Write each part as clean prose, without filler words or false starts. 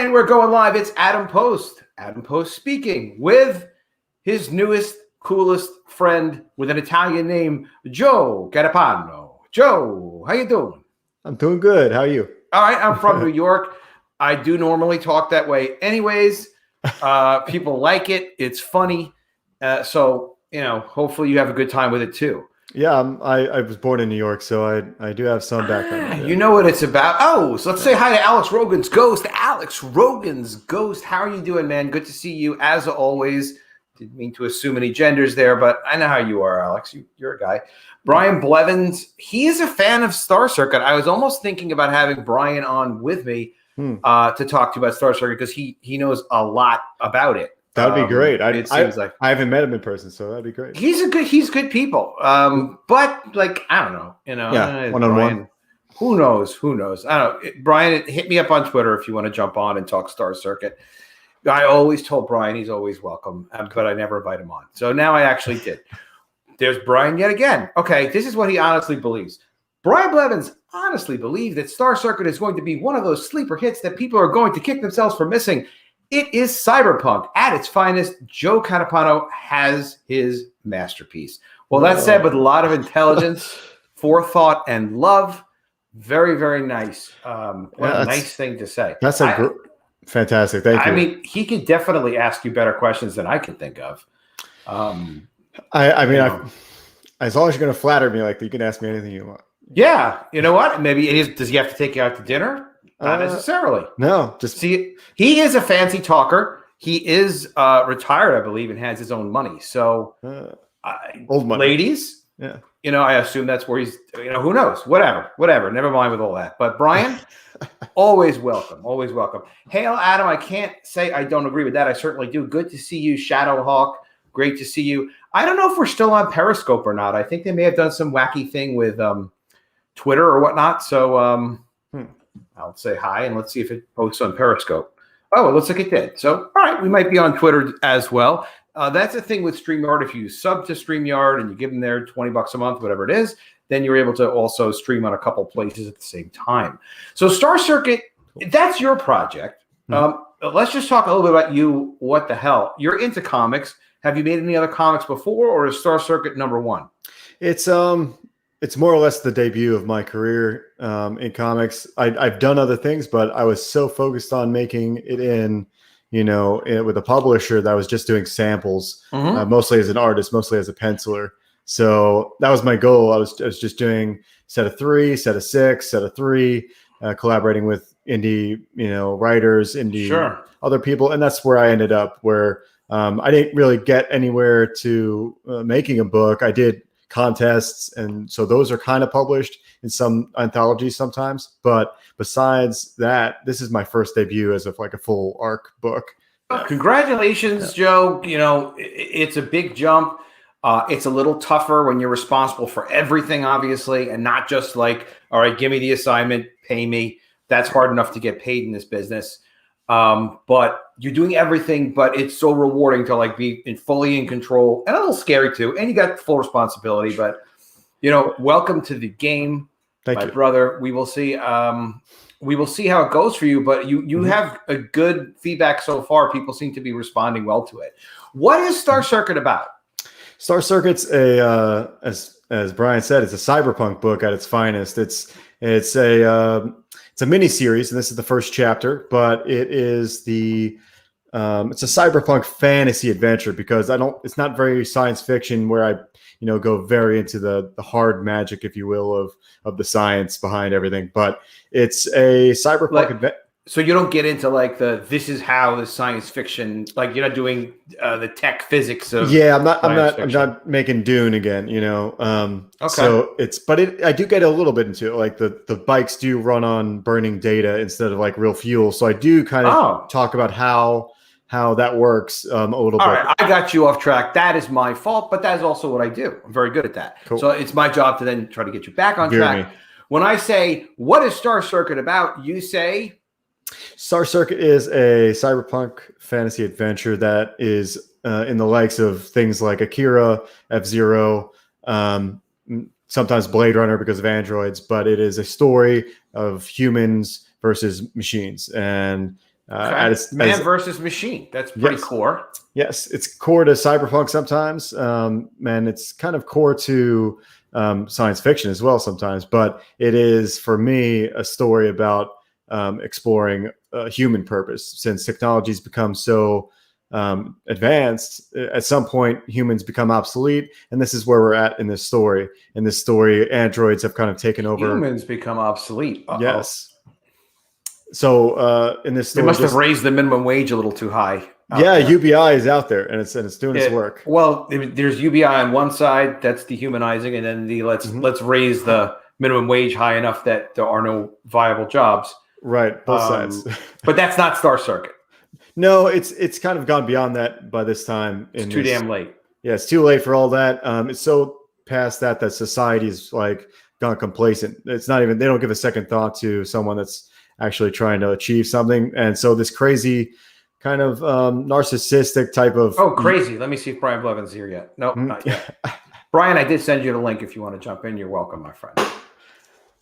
And we're going live. It's Adam Post. Adam Post speaking with his newest, coolest friend with an Italian name, Joe Carapano. Joe, how you doing? I'm doing good. How are you? All right, I'm from New York. I do normally talk that way anyways. People like it. It's funny. So, hopefully you have a good time with it too. Yeah, I was born in New York, so I do have some background. You know what it's about. Oh, so let's say hi to Alex Rogan's Ghost. Alex Rogan's Ghost. How are you doing, man? Good to see you as always. Didn't mean to assume any genders there, but I know how you are, Alex. You're a guy. Brian Blevins, he is a fan of Star Circuit. I was almost thinking about having Brian on with me to talk to you about Star Circuit because he knows a lot about it. That would be great. It seems like I haven't met him in person, so that'd be great. He's good people. But like I don't know, yeah, one-on-one. Who knows? I don't know. Brian, hit me up on Twitter if you want to jump on and talk Star Circuit. I always told Brian he's always welcome, but I never invite him on. So now I actually did. There's Brian yet again. Okay, this is what he honestly believes. Brian Blevins honestly believes that Star Circuit is going to be one of those sleeper hits that people are going to kick themselves for missing. It is cyberpunk at its finest. Joe Carapano has his masterpiece. Well, that's said with a lot of intelligence, forethought, and love. Very, very nice. What a nice thing to say. That's fantastic. Thank you. I mean, he could definitely ask you better questions than I can think of. As long as you're going to flatter me, like you can ask me anything you want. Yeah, you know what? Maybe does he have to take you out to dinner? Not necessarily. No, just see. He is a fancy talker. He is retired, I believe, and has his own money. So, old money, ladies. Yeah. I assume that's where he's. Who knows? Whatever. Never mind with all that. But Brian, always welcome. Always welcome. Hail, Adam. I can't say I don't agree with that. I certainly do. Good to see you, Shadowhawk. Great to see you. I don't know if we're still on Periscope or not. I think they may have done some wacky thing with Twitter or whatnot. So. I'll say hi and let's see if it posts on Periscope. Oh, it looks like it did. So, all right, we might be on Twitter as well. That's the thing with StreamYard. If you sub to StreamYard and you give them there $20 a month, whatever it is, then you're able to also stream on a couple places at the same time. So Star Circuit, that's your project. Let's just talk a little bit about you. What the hell? You're into comics. Have you made any other comics before, or is Star Circuit number one? It's more or less the debut of my career in comics. I've done other things, but I was so focused on making it with a publisher that I was just doing samples, mostly as an artist, mostly as a penciler. So that was my goal. I was just doing set of 3, set of 6, set of 3, collaborating with indie, writers, other people. And that's where I ended up, where I didn't really get anywhere to making a book. I did contests, and so those are kind of published in some anthologies sometimes, but besides that, this is my first debut as a full arc book. Congratulations, Joe. It's a big jump. It's a little tougher when you're responsible for everything, obviously, and not just like, all right, give me the assignment, pay me. That's hard enough to get paid in this business. But you're doing everything, but it's so rewarding to be fully in control and a little scary too. And you got full responsibility, but welcome to the game, my brother. We will see. We will see how it goes for you, but you have a good feedback so far. People seem to be responding well to it. What is Star Circuit about? Star Circuit's as Brian said, it's a cyberpunk book at its finest. It's a mini series, and this is the first chapter, but it is it's a cyberpunk fantasy adventure because it's not very science fiction where I go very into the hard magic, if you will, of the science behind everything, but it's a cyberpunk adventure. So you don't get into this is how the science fiction, you're not doing the tech physics of. Yeah, I'm not making Dune again, Okay. So I do get a little bit into it. The bikes do run on burning data instead of real fuel. So I do kind of talk about how that works a little bit. All right, I got you off track. That is my fault, but that is also what I do. I'm very good at that. Cool. So it's my job to then try to get you back on track. When I say, what is Star Circuit about? You say. Star Circuit is a cyberpunk fantasy adventure that is in the likes of things like Akira, F-Zero, sometimes Blade Runner because of androids, but it is a story of humans versus machines. And Man versus machine. That's pretty core. Yes, it's core to cyberpunk sometimes, and it's kind of core to science fiction as well sometimes. But it is, for me, a story about exploring human purpose. Since technology's become so advanced, at some point humans become obsolete, and this is where we're at in this story. In this story, androids have kind of taken over. Humans become obsolete. Uh-oh. Yes. So in this story, they must have raised the minimum wage a little too high. Yeah, UBI is out there, and it's doing its work. Well, there's UBI on one side, that's dehumanizing, and then let's raise the minimum wage high enough that there are no viable jobs. Right, both sides. But that's not Star Circuit. No, it's kind of gone beyond that by this time. It's too damn late. Yeah, it's too late for all that. It's so past that society's like gone complacent. It's not even, they don't give a second thought to someone that's actually trying to achieve something. And so this crazy kind of narcissistic type of... Oh, crazy. Let me see if Brian Blevins here yet. Nope, not yet. Brian, I did send you the link if you want to jump in. You're welcome, my friend.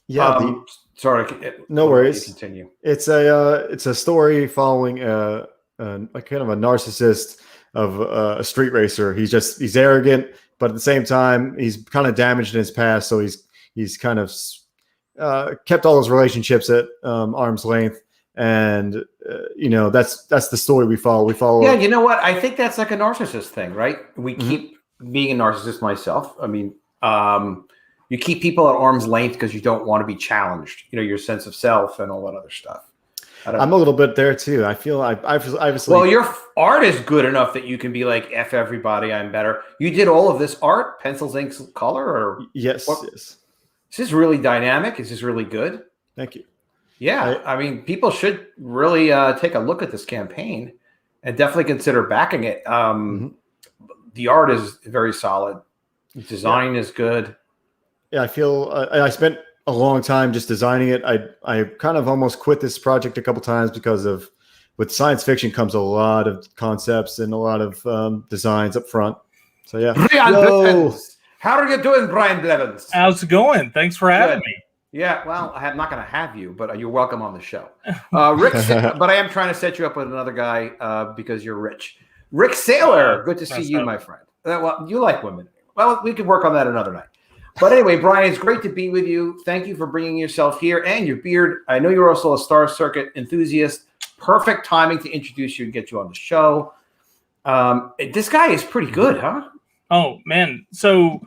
Yeah. Sorry. No worries. Continue. It's a story following a kind of a narcissist of a street racer. He's arrogant, but at the same time, he's kind of damaged in his past. So he's kind of kept all his relationships at arm's length. And that's the story we follow. We follow. Yeah, you know what? I think that's like a narcissist thing, right? We keep being a narcissist myself. I mean, you keep people at arm's length because you don't want to be challenged. Your sense of self and all that other stuff. I'm a little bit there too. I feel I obviously. Well, your art is good enough that you can be like, F everybody, I'm better. You did all of this art, pencils, inks, color, or yes. Is this really dynamic? Is this really good? Thank you. Yeah, I mean, people should really take a look at this campaign and definitely consider backing it. The art is very solid. Design is good. Yeah, I feel I spent a long time just designing it. I kind of almost quit this project a couple times because with science fiction comes a lot of concepts and a lot of designs up front. So yeah. Brian Blevins. How are you doing, Brian Blevins? How's it going? Thanks for having me. Yeah, well, I'm not going to have you, but you're welcome on the show. Rick, but I am trying to set you up with another guy because you're rich. Rick Saylor, good to see you, my friend. Well, you like women. Well, we could work on that another night. But anyway, Brian, it's great to be with you. Thank you for bringing yourself here and your beard. I know you're also a Star Circuit enthusiast. Perfect timing to introduce you and get you on the show. This guy is pretty good, huh? Oh, man. So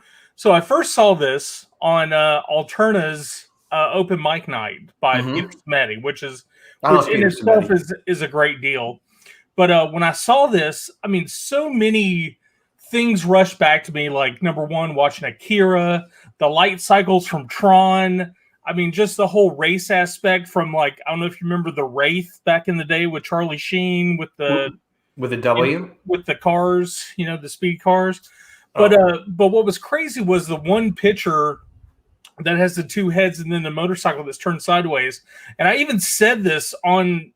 I first saw this on Alterna's open mic night by Peter Smetty, which in itself is a great deal. But when I saw this, I mean, so many things rushed back to me, like number one, watching Akira, the light cycles from Tron. I mean, just the whole race aspect from, like, I don't know if you remember the Wraith back in the day with Charlie Sheen with the W, with the cars, the speed cars. But what was crazy was the one picture that has the two heads and then the motorcycle that's turned sideways. And I even said this on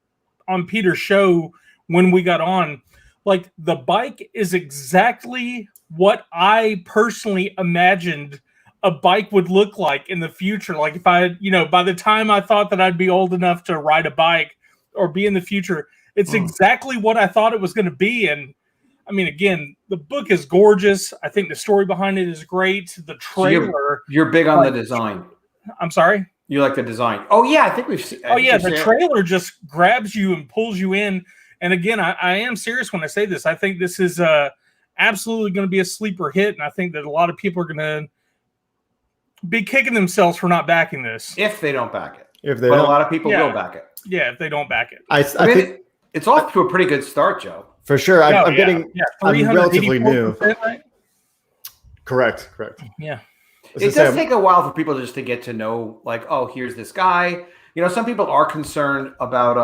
Peter's show when we got on. Like, the bike is exactly what I personally imagined a bike would look like in the future. Like, if I, by the time I thought that I'd be old enough to ride a bike or be in the future, it's exactly what I thought it was going to be. And I mean, again, the book is gorgeous. I think the story behind it is great. The trailer. So you're big on the design. I'm sorry? You like the design. Oh, yeah. I think we've seen. Oh, yeah. The trailer just grabs you and pulls you in. And again, I am serious when I say this. I think this is absolutely going to be a sleeper hit. And I think that a lot of people are going to be kicking themselves for not backing this. If they don't back it. But a lot of people will back it. Yeah, if they don't back it. I think it's off to a pretty good start, Joe. For sure. I'm relatively new. Right? Correct. Yeah. It does take a while for people just to get to know, like, oh, here's this guy. Some people are concerned about,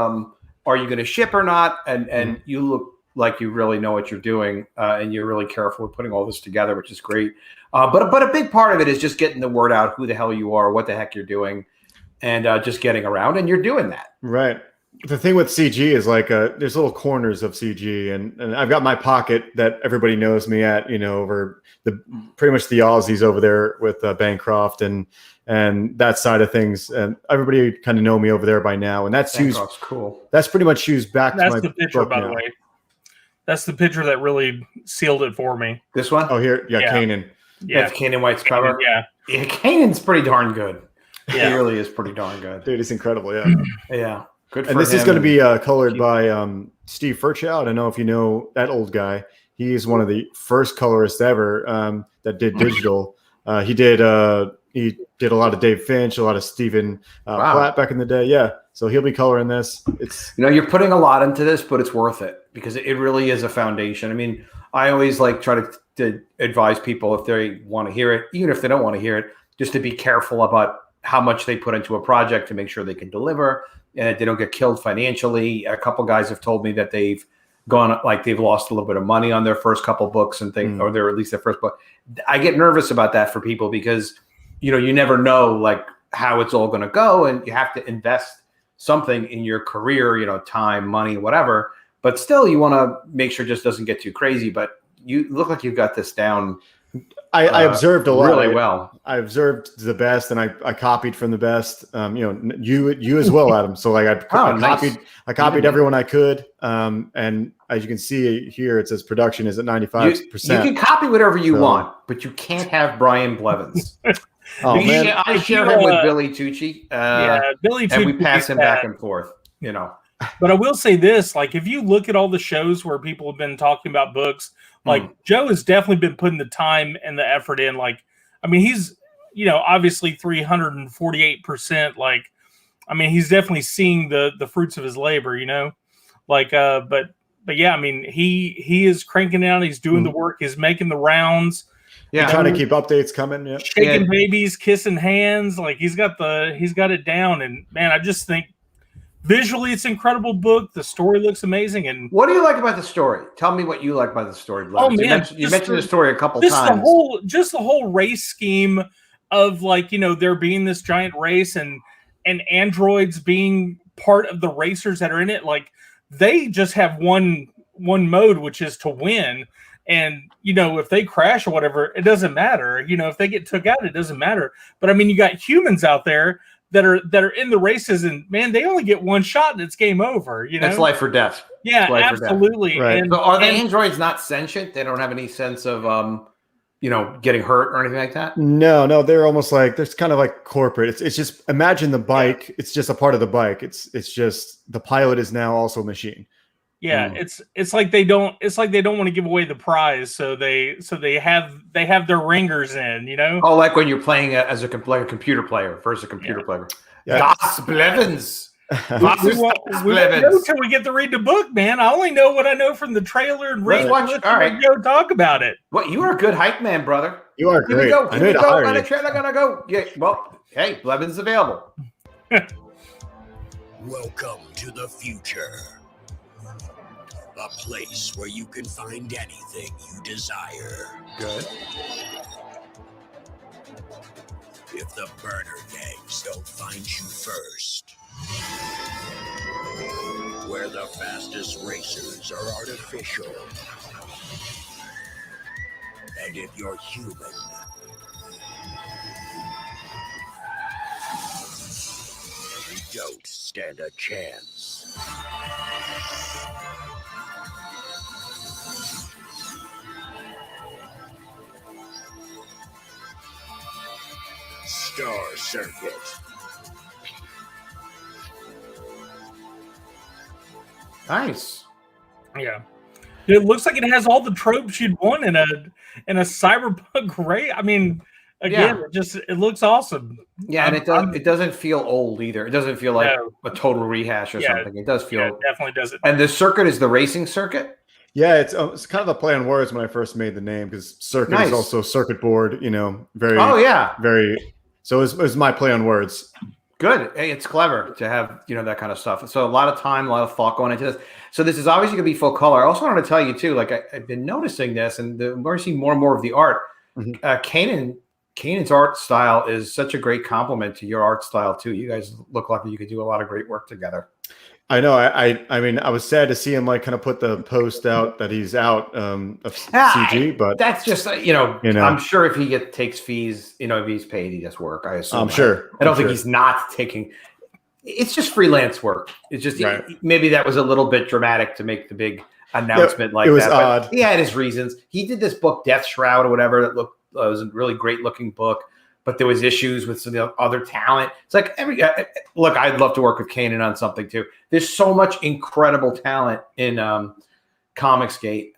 are you going to ship or not? And you look like you really know what you're doing, and you're really careful with putting all this together, which is great. But a big part of it is just getting the word out, who the hell you are, what the heck you're doing, and just getting around. And you're doing that. Right. The thing with CG is like there's little corners of CG, and I've got my pocket that everybody knows me at, over pretty much the Aussies over there with Bancroft and that side of things, and everybody kind of know me over there by now, and that's Bancroft's cool. That's pretty much used back to my the picture, by the way. That's the picture that really sealed it for me. This one? Oh, here, yeah. Kanan. Yeah, it's Kanan White's cover. Yeah, Kanan's pretty darn good. Yeah. He really is pretty darn good. Dude, it's incredible. Yeah. Yeah. Good for and this him. is going to be colored by Steve Furchow. I don't know if you know that old guy. He is one of the first colorists ever that did digital. He did a lot of Dave Finch, a lot of Stephen Platt back in the day. Yeah. So he'll be coloring this. It's you're putting a lot into this, but it's worth it because it really is a foundation. I mean, I always try to advise people if they want to hear it, even if they don't want to hear it, just to be careful about how much they put into a project to make sure they can deliver and that they don't get killed financially. A couple guys have told me that they've they've lost a little bit of money on their first couple books and things, or at least their first book. I get nervous about that for people because, you never know how it's all going to go, and you have to invest something in your career, time, money, whatever. But still, you want to make sure it just doesn't get too crazy. But you look like you've got this down. I observed a lot really well. I observed the best, and I copied from the best. You as well, Adam. So I copied everyone I could. And as you can see here, it says production is at 95%. You can copy whatever you want, but you can't have Brian Blevins. Oh man, I share him with Billy Tucci. Billy Tucci, and we pass him back and forth. But I will say this: if you look at all the shows where people have been talking about books. Joe has definitely been putting the time and the effort in. He's, obviously 348%. He's definitely seeing the fruits of his labor, but yeah, he is cranking out. He's doing the work. He's making the rounds. Yeah. Trying to keep updates coming. Yeah. Shaking babies, kissing hands. He's got it down. And man, I just think, visually, it's an incredible book. The story looks amazing. And what do you like about the story? Tell me what you like about the story. Blevins. Oh man, you mentioned the story a couple times. The whole race scheme of there being this giant race and androids being part of the racers that are in it. They just have one mode, which is to win. And if they crash or whatever, it doesn't matter. If they get took out, it doesn't matter. But you got humans out there that are in the races, and man, they only get one shot and it's game over. It's life or death. Yeah, absolutely. Right. So are the androids not sentient? They don't have any sense of getting hurt or anything like that? No, they're almost they're kind of like corporate. It's just, imagine the bike. Yeah. It's just a part of the bike. It's just the pilot is now also a machine. Yeah, it's like they don't want to give away the prize, so they have their ringers in, Oh, like when you're playing as a computer player versus a computer player. Yeah. Das Blevins. We won't know till we get to read the book, man. I only know what I know from the trailer and read. All right, go talk about it. Well, you are a good hype man, brother. You are great. Here we go. On the trailer, gonna go. Yeah. Well, hey, Blevins available. Welcome to the future. A place where you can find anything you desire. Good. If the burner gangs don't find you first. Where the fastest racers are artificial. And if you're human, you don't stand a chance. Star Circuit. Nice. Yeah. It looks like it has all the tropes you'd want in a cyberpunk race. It looks awesome. Yeah, and it doesn't feel old either. It doesn't feel like a total rehash or something. It does feel. Yeah, it definitely doesn't. And the circuit is the racing circuit? Yeah, it's kind of a play on words when I first made the name, because circuit is also circuit board, very. Oh yeah, very. So it was my play on words. Good. Hey, it's clever to have that kind of stuff. So a lot of time, a lot of thought going into this. So this is obviously going to be full color. I also wanted to tell you too, I've been noticing this, and we're seeing more and more of the art. Kanan's art style is such a great compliment to your art style too. You guys look like you could do a lot of great work together. I know. I mean, I was sad to see him like kind of put the post out that he's out of CG, but that's just I'm sure if he takes fees, if he's paid, he does work. I assume. I'm sure. I don't think he's not taking. It's just freelance work. It's just right. Maybe that was a little bit dramatic to make the big announcement like that. It was odd. He had his reasons. He did this book, Death Shroud or whatever, that was a really great looking book. But there was issues with some other talent. It's like look, I'd love to work with Kanan on something too. There's so much incredible talent in Comicsgate.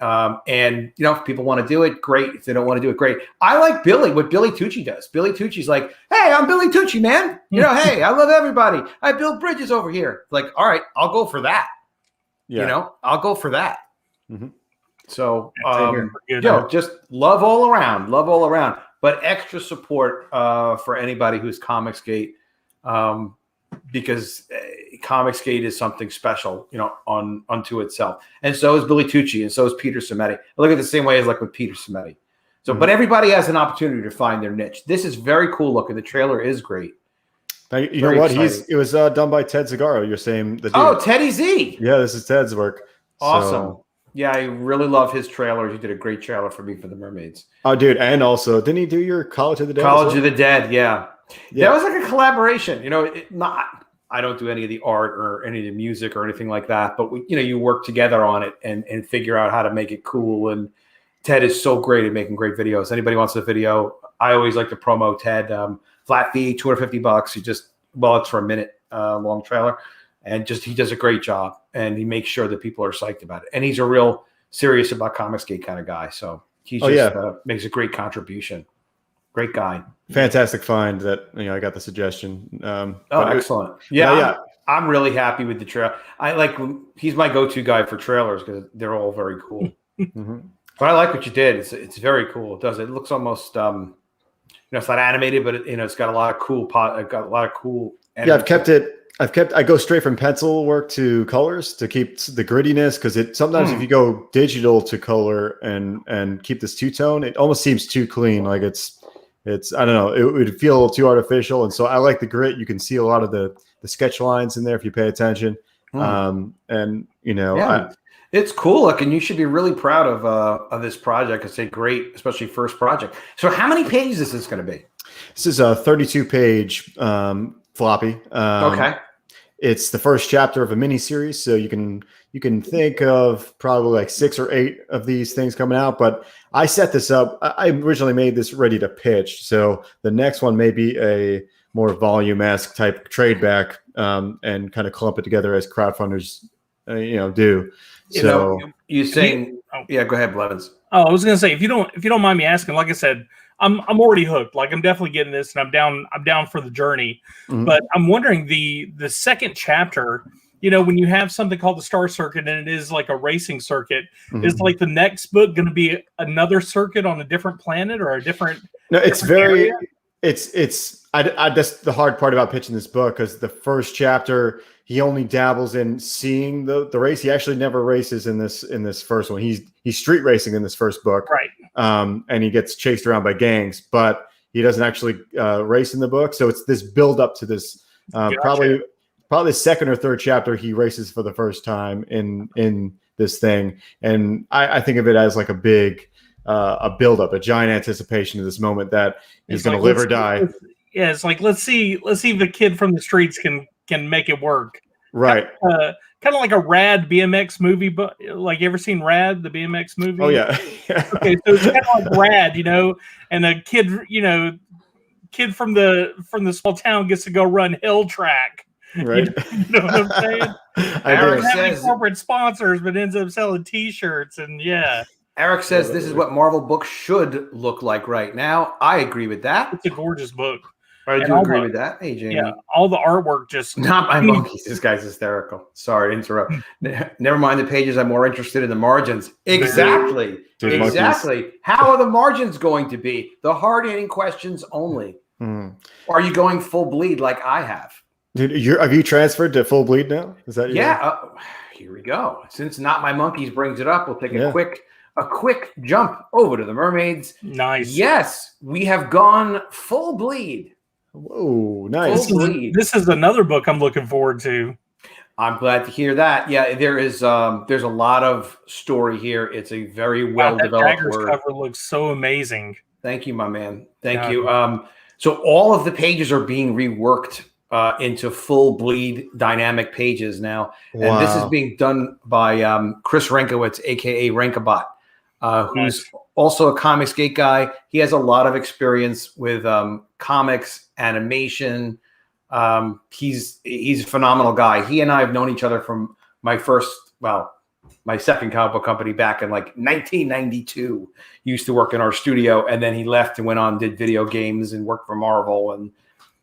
And if people want to do it, great. If they don't want to do it, great. I like what Billy Tucci does. Billy Tucci's like, hey, I'm Billy Tucci, man. Hey, I love everybody. I build bridges over here. Like, all right, I'll go for that. Yeah. I'll go for that. Mm-hmm. So just love all around. But extra support for anybody who's Comicsgate, because Comicsgate is something special, unto itself. And so is Billy Tucci, and so is Peter Simeti. I look at it the same way as like with Peter Simeti. So, But everybody has an opportunity to find their niche. This is very cool looking. The trailer is great. Now, you know what? Exciting. It was done by Ted Zagaro. You're saying the dude. Oh, Teddy Z. Yeah, this is Ted's work. Awesome. So. Yeah, I really love his trailers. He did a great trailer for me for the Mermaids. Oh, dude. And also, didn't he do your College of the Dead? College of the Dead, yeah. That was like a collaboration. I don't do any of the art or any of the music or anything like that, but you work together on it and figure out how to make it cool. And Ted is so great at making great videos. Anybody wants a video, I always like to promo Ted. Flat fee, $250. It's for a minute long trailer. And he does a great job, and he makes sure that people are psyched about it. And he's a real serious about Comicsgate kind of guy. So he makes a great contribution. Great guy. Fantastic find that, I got the suggestion. Excellent. Yeah. I'm really happy with the trailer. He's my go-to guy for trailers because they're all very cool. Mm-hmm. But I like what you did. It's very cool. It looks almost, it's not animated, but it's got a lot of cool Yeah, I go straight from pencil work to colors to keep the grittiness, because sometimes if you go digital to color and keep this two-tone, it almost seems too clean. Like it's I don't know, it would feel a little too artificial. And so I like the grit. You can see a lot of the sketch lines in there if you pay attention. It's cool looking. You should be really proud of this project. It's a great, especially first project. So how many pages is this going to be? This is a 32-page floppy. Okay. It's the first chapter of a mini series, so you can think of probably like 6 or 8 of these things coming out. But I set this up. I originally made this ready to pitch, so the next one may be a more volume-esque type trade back, and kind of clump it together as crowdfunders, do. So you saying, yeah, go ahead, Blevins. Oh, I was going to say, if you don't mind me asking, like I said, I'm already hooked. Like, I'm definitely getting this, and I'm down for the journey. Mm-hmm. But I'm wondering the second chapter, when you have something called the Star Circuit, and it is like a racing circuit, is like the next book going to be another circuit on a different planet or a different? No, it's very. Area? That's the hard part about pitching this book, because the first chapter he only dabbles in seeing the race. He actually never races in this first one. He's street racing in this first book, right? And he gets chased around by gangs, but he doesn't actually race in the book. So it's this build up to this. Probably the second or third chapter he races for the first time in this thing, and I think of it as like a big a build up, a giant anticipation of this moment that he's going to live or die. Yeah, it's like let's see if the kid from the streets can make it work. Right. Kind of like a Rad BMX movie, but like, you ever seen Rad, the BMX movie? Oh yeah. Okay, so it's kind of like Rad, and a kid, kid from the small town gets to go run hill track. Right. You know what I'm saying? Eric having corporate sponsors, but ends up selling T-shirts, and yeah. Eric says this is what Marvel books should look like right now. I agree with that. It's a gorgeous book. I do agree with that. Hey, Jamie. Yeah, all the artwork just... Not my monkeys. This guy's hysterical. Sorry to interrupt. Never mind the pages. I'm more interested in the margins. Exactly. Dude, exactly. monkeys. How are the margins going to be? The hard-hitting questions only. Or are you going full bleed like I have? Dude, have you transferred to full bleed now? Is that here we go. Since Not My Monkeys brings it up, we'll take a quick jump over to the Mermaids. Nice. Yes, we have gone full bleed. Whoa, nice. This is another book I'm looking forward to. I'm glad to hear that. Yeah, there's a lot of story here. It's a very well That developed Daggers word. cover looks so amazing. Thank you, my man. Thank Yeah. you. So all of the pages are being reworked into full bleed dynamic pages now, and this is Wow. being done by Chris Renkowitz, aka Renkabot, who's also a Comics Gate guy. He has a lot of experience with comics, animation. He's a phenomenal guy. He and I have known each other from my second comic book company back in like 1992. He used to work in our studio, and then he left and went on and did video games and worked for Marvel and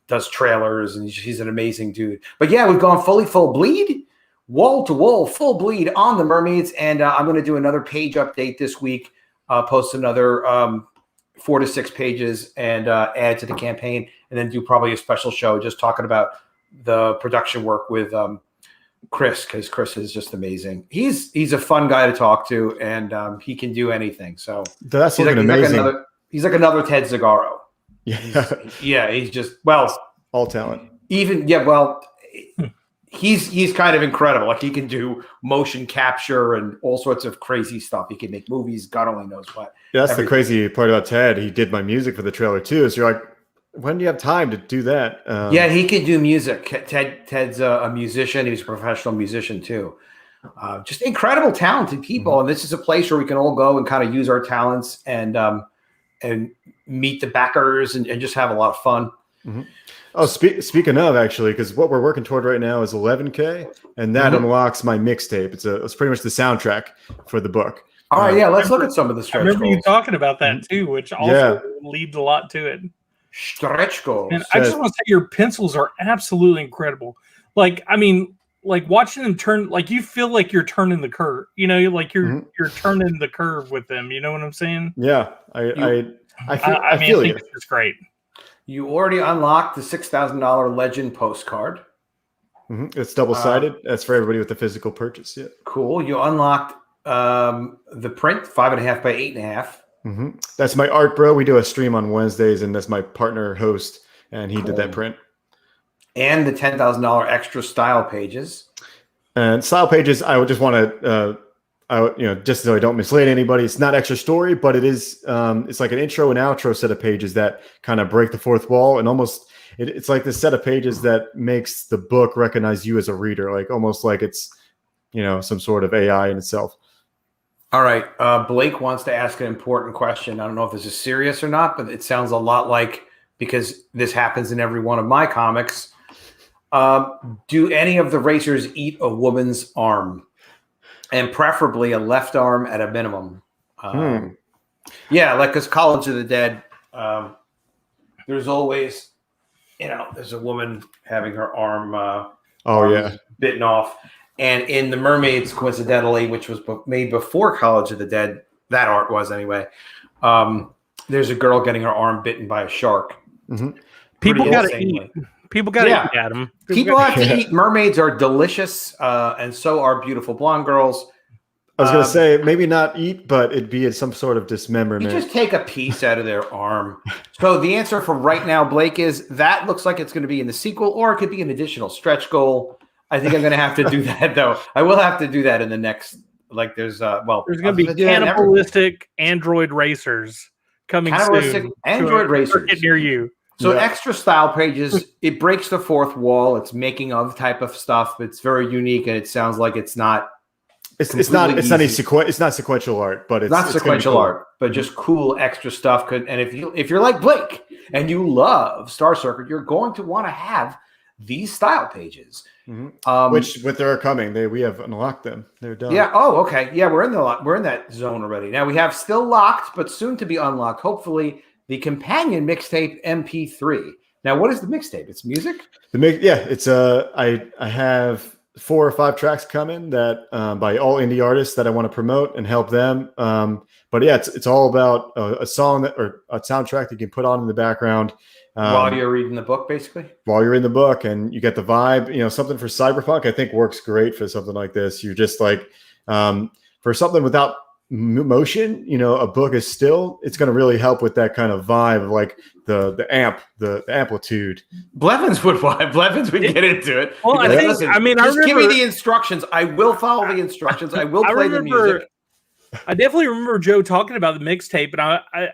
does trailers, and he's an amazing dude. But yeah, we've gone full bleed, wall to wall, full bleed on the Mermaids, and I'm going to do another page update this week, post another 4 to 6 pages and add to the campaign, and then do probably a special show just talking about the production work with Chris, because Chris is just amazing. He's a fun guy to talk to, and he can do anything. So That's looking amazing. He's like another Ted Zagaro. Yeah, he's just all talent. He's kind of incredible. Like he can do motion capture and all sorts of crazy stuff. He can make movies. God only knows what. Yeah, that's the crazy part about Ted. He did my music for the trailer too. So you're like, when do you have time to do that? Yeah, he can do music. Ted's a musician. He's a professional musician too. Just incredible, talented people. And this is a place where we can all go and kind of use our talents and meet the backers and just have a lot of fun. Mm-hmm. Oh, speaking of, actually, because what we're working toward right now is 11K, and that unlocks my mixtape. It's pretty much the soundtrack for the book. All right, yeah, let's look at some of the stretch goals. I remember you talking about that too, which also leads a lot to it. Stretch goals. And I just want to say your pencils are absolutely incredible. Like, I mean, like watching them turn, like you feel like you're turning the curve. You know, like you're turning the curve with them. You know what I'm saying? Yeah, I feel think it's great. You already unlocked the $6,000 Legend postcard. Mm-hmm. It's double-sided. That's for everybody with the physical purchase. Yeah. Cool. You unlocked the print 5.5 by 8.5. Mm-hmm. That's my art, bro. We do a stream on Wednesdays, and that's my partner host, and he did that print. And the $10,000 extra style pages. And style pages, I would just want to, just so I don't mislead anybody, it's not extra story, but it is. It's like an intro and outro set of pages that kind of break the fourth wall, and almost it's like this set of pages that makes the book recognize you as a reader, like almost like it's, some sort of AI in itself. All right. Blake wants to ask an important question. I don't know if this is serious or not, but it sounds a lot like, because this happens in every one of my comics. Do any of the racers eat a woman's arm? And preferably a left arm at a minimum. Yeah, like because College of the Dead, there's always, there's a woman having her arm bitten off. And in the Mermaids, coincidentally, which was made before College of the Dead, that art was anyway, there's a girl getting her arm bitten by a shark. Mm-hmm. People got to eat. People got to eat, Adam. People have to eat. Mermaids are delicious, and so are beautiful blonde girls. I was going to say, maybe not eat, but it'd be some sort of dismemberment. You just take a piece out of their arm. So the answer for right now, Blake, is that looks like it's going to be in the sequel, or it could be an additional stretch goal. I think I'm going to have to do that, though. I will have to do that in the next, there's going to be cannibalistic android racers coming soon. Android racers near you. So extra style pages, it breaks the fourth wall. It's making of type of stuff. It's very unique, and it sounds like it's not. It's not sequential art, but it's not sequential art, but just cool extra stuff. And if you're like Blake and you love Star Circuit, you're going to want to have these style pages. Mm-hmm. Which they're coming. We have unlocked them. They're done. Yeah. Oh, okay. Yeah, we're in that zone already. Now we have still locked, but soon to be unlocked. Hopefully, the companion mixtape MP3. Now, what is the mixtape? It's music. It's I have 4 or 5 tracks coming that by all indie artists that I want to promote and help them. But yeah, it's all about a song or a soundtrack that you can put on in the background while you're reading the book, basically. While you're in the book, and you get the vibe. Something for cyberpunk, I think works great for something like this. You're just like for something without motion, a book is still, it's going to really help with that kind of vibe of like the amplitude. Blevins would get into it. Well, Because, I think, listen, I mean, I just remember, give me the instructions. I will follow the instructions. I will play the music. I definitely remember Joe talking about the mixtape, and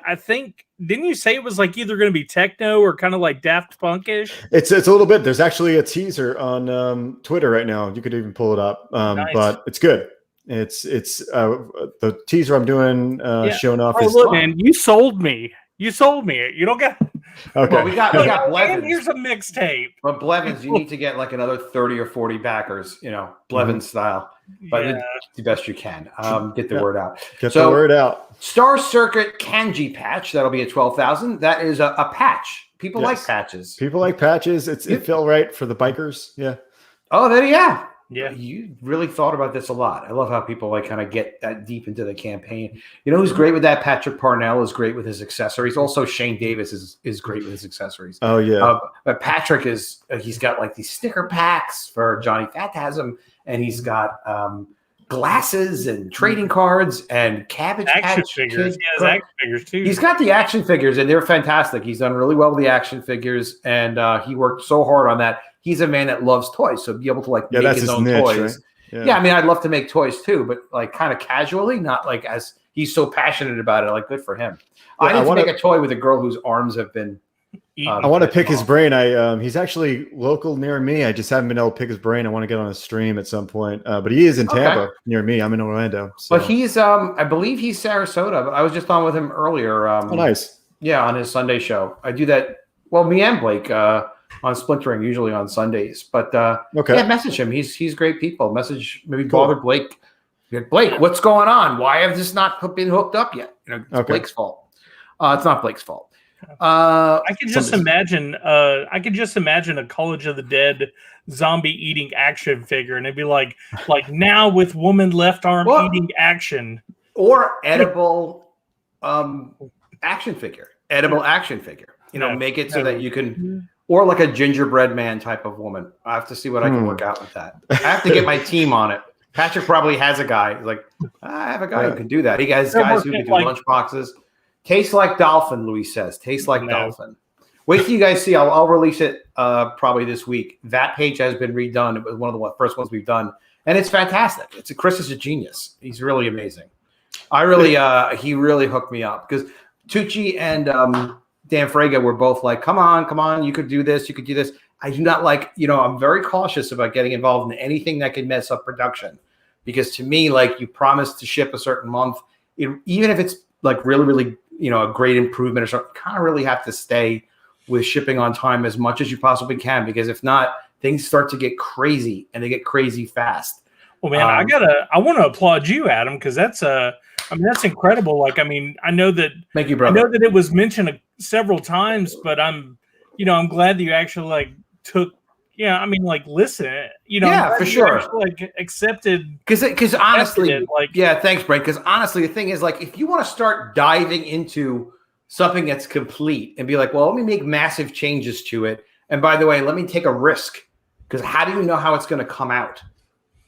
I think, didn't you say it was like either going to be techno or kind of like Daft Punkish? It's a little bit. There's actually a teaser on Twitter right now. You could even pull it up, Nice. but it's good. It's the teaser I'm doing showing off. Oh, look, man, you sold me. You sold me. You don't get. Okay. Well, we got Blevins. And here's a mixtape. But Blevins, you need to get like another 30 or 40 backers, Blevins style. But the best you can. Get the word out. Get the word out. Star Circuit Kanji patch. That'll be at 12,000. That is a patch. People like patches. People like patches. It felt right for the bikers. Yeah. Oh, yeah. Yeah. You really thought about this a lot. I love how people like kind of get that deep into the campaign. You know who's great with that? Patrick Parnell is great with his accessories. Also, Shane Davis is great with his accessories. Oh, yeah. But Patrick he's got like these sticker packs for Johnny Phantasm, and he's got glasses and trading cards and Cabbage Action Patch figures. Kid. He has action figures too. He's got the action figures, and they're fantastic. He's done really well with the action figures, and he worked so hard on that. He's a man that loves toys, so be able to like make his own niche, toys. Right? Yeah, I mean, I'd love to make toys too, but like kind of casually, not like as he's so passionate about it. Like, good for him. Yeah, I need to make a toy with a girl whose arms have been. I want to pick his brain. He's actually local near me. I just haven't been able to pick his brain. I want to get on a stream at some point. But he is in Tampa near me. I'm in Orlando. So. But he's I believe he's Sarasota. But I was just on with him earlier. Oh, nice. Yeah, on his Sunday show. I do that. Well, me and Blake on Splintering, usually on Sundays. But message him. He's great people. Maybe bother Blake. Blake, what's going on? Why have this not been hooked up yet? It's Blake's fault. It's not Blake's fault. I could just imagine. I could just imagine a College of the Dead zombie eating action figure, and it'd be like now with woman left arm eating action, or edible action figure. Edible action figure. Make it so that you can, or like a gingerbread man type of woman. I have to see what I can work out with that. I have to get my team on it. Patrick probably has a guy. He's like, I have a guy who can do that. He has guys who can do lunch boxes. Tastes like dolphin, Luis says. Tastes like dolphin. Wait till you guys see. I'll release it probably this week. That page has been redone. It was one of the first ones we've done, and it's fantastic. Chris is a genius. He's really amazing. He really hooked me up because Tucci and Dan Fraga were both like, come on, you could do this, you could do this. I do not like, I'm very cautious about getting involved in anything that could mess up production, because to me, like, you promise to ship a certain month, even if it's like really, really, a great improvement or something, you kind of really have to stay with shipping on time as much as you possibly can, because if not, things start to get crazy, and they get crazy fast. Well, man, I want to applaud you, Adam, because that's incredible. Like, I mean, I know that. Thank you, brother. I know that it was mentioned several times, but I'm glad that you actually like took. Yeah, I mean, like, listen, yeah, for sure, actually, like, accepted. Because honestly, thanks, Brent. Because honestly, the thing is, like, if you want to start diving into something that's complete and be like, well, let me make massive changes to it, and by the way, let me take a risk, because how do you know how it's going to come out?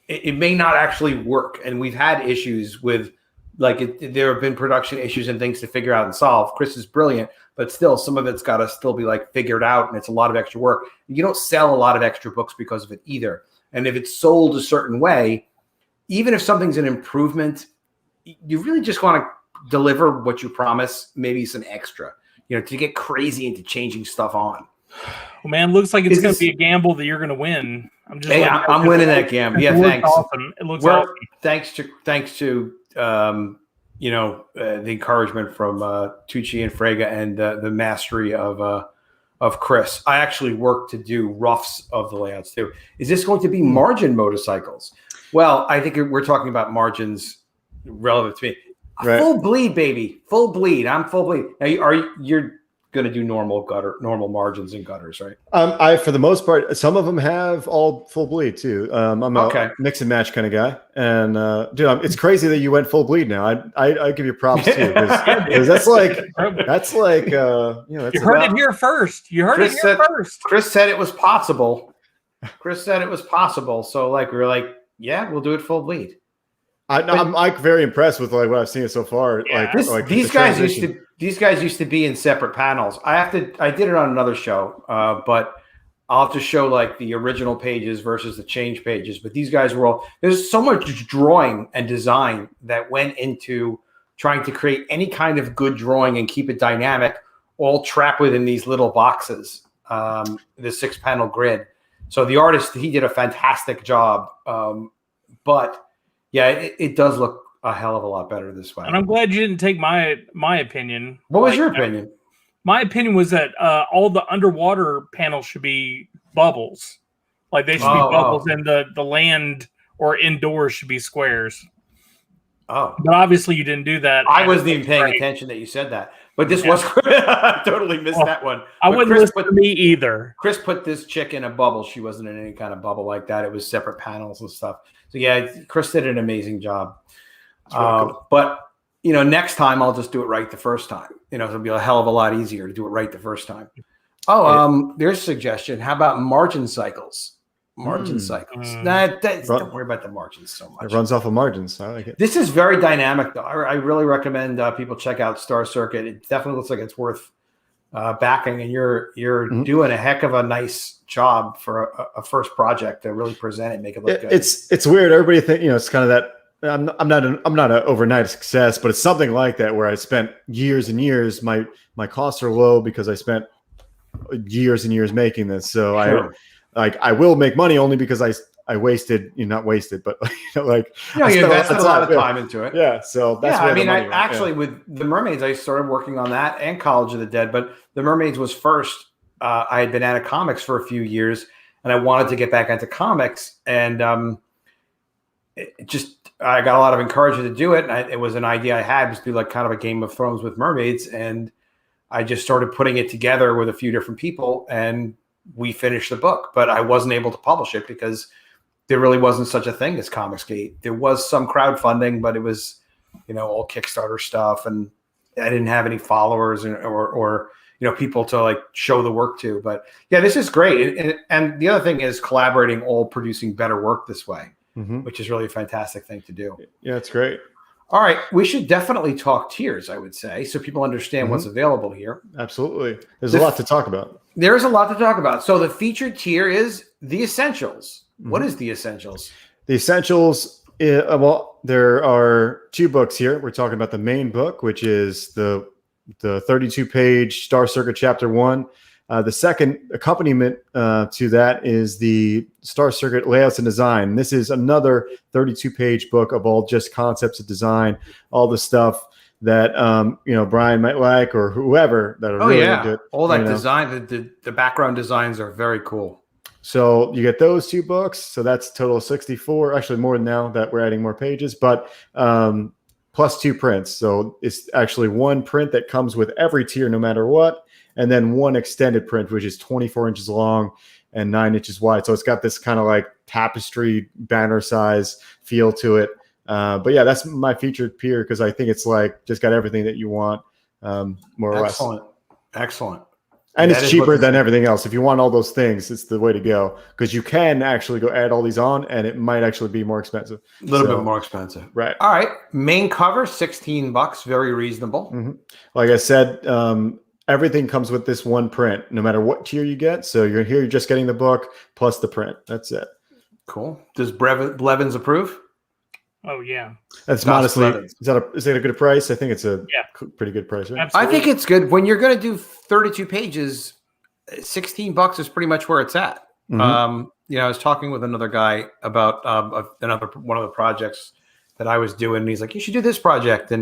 It may not actually work, and we've had issues with. There have been production issues and things to figure out and solve. Chris is brilliant, but still, some of it's got to still be like figured out, and it's a lot of extra work. You don't sell a lot of extra books because of it either. And if it's sold a certain way, even if something's an improvement, you really just want to deliver what you promise, maybe some extra, to get crazy into changing stuff on. Well, man, looks like it's going to be a gamble that you're going to win. I'm winning that gamble. Yeah, thanks. Awesome. It looks awesome. Thanks to the encouragement from Tucci and Fraga and the mastery of Chris. I actually work to do roughs of the layouts too. Is this going to be margin motorcycles? Well, I think we're talking about margins relevant to me. Right. Full bleed, baby. Full bleed. I'm full bleed. Now, you're going to do normal margins and gutters, right? I, for the most part, some of them have all full bleed too. I'm a mix and match kind of guy, and dude, it's crazy that you went full bleed now. I give you props too, because that's like you heard it here first. Chris said it was possible. So like we were like, yeah, we'll do it full bleed. I'm like very impressed with like what I've seen so far. Yeah. These guys used to be in separate panels. I did it on another show, but I'll have to show like the original pages versus the change pages. But these guys were there's so much drawing and design that went into trying to create any kind of good drawing and keep it dynamic, all trapped within these little boxes, the 6-panel grid. So the artist, he did a fantastic job. But yeah, it does look a hell of a lot better this way. And I'm glad you didn't take my opinion. What was your opinion? My opinion was that all the underwater panels should be bubbles. Like they should be bubbles, and the land or indoors should be squares. Oh. But obviously you didn't do that. I wasn't even paying attention that you said that. But this was I totally missed that one. I wouldn't listen to me either. Chris put this chick in a bubble. She wasn't in any kind of bubble like that. It was separate panels and stuff. So yeah, Chris did an amazing job. Really cool. But next time I'll just do it right the first time. It'll be a hell of a lot easier to do it right the first time. There's a suggestion. How about margin cycles? Cycles. Don't worry about the margins so much. It runs off of margins. I like it. This is very dynamic, though. I really recommend people check out Star Circuit. It definitely looks like it's worth backing, and you're doing a heck of a nice job for a first project to really present it, make it look good. It's weird. Everybody think it's kind of that. I'm not an overnight success, but it's something like that where I spent years and years. My costs are low because I spent years and years making this. So sure. I will make money only because I wasted, not wasted, but you invested a lot of time into it. Yeah. So that's with the Mermaids, I started working on that and College of the Dead, but the Mermaids was first. I had been out of comics for a few years and I wanted to get back into comics, and I got a lot of encouragement to do it. And it was an idea I had, was to do like kind of a Game of Thrones with mermaids. And I just started putting it together with a few different people, and we finished the book, but I wasn't able to publish it because there really wasn't such a thing as Comicsgate. There was some crowdfunding, but it was, all Kickstarter stuff. And I didn't have any followers or people to like show the work to. But yeah, this is great. And the other thing is collaborating, all producing better work this way. Which is really a fantastic thing to do. Yeah, it's great. All right. We should definitely talk tiers, I would say, so people understand what's available here. Absolutely. There's a lot to talk about. There is a lot to talk about. So the featured tier is the Essentials. What is the Essentials? The Essentials, there are 2 books here. We're talking about the main book, which is the 32-page Star Circuit Chapter 1. The second accompaniment to that is the Star Circuit Layouts and Design. This is another 32-page book of all just concepts of design, all the stuff that Brian might like, or whoever that are really into it. All that design, the background designs are very cool. So you get those 2 books. So that's a total of 64. Actually, more now that we're adding more pages, but plus 2 prints. So it's actually 1 print that comes with every tier, no matter what. And then 1 extended print, which is 24 inches long and 9 inches wide. So it's got this kind of like tapestry banner size feel to it. But yeah, that's my featured tier because I think it's like just got everything that you want, more or less. Excellent. And it's cheaper than everything else. If you want all those things, it's the way to go, because you can actually go add all these on and it might actually be more expensive. A little bit more expensive. Right. All right. Main cover, $16. Very reasonable. Like I said, everything comes with this 1 print, no matter what tier you get. So you're just getting the book plus the print. That's it. Cool. Does Blevins approve? Oh yeah. That's modestly. Is that a good price? I think it's a pretty good price, right? Absolutely. I think it's good. When you're going to do 32 pages, $16 is pretty much where it's at. I was talking with another guy about one of the projects that I was doing, and he's like, "You should do this project,"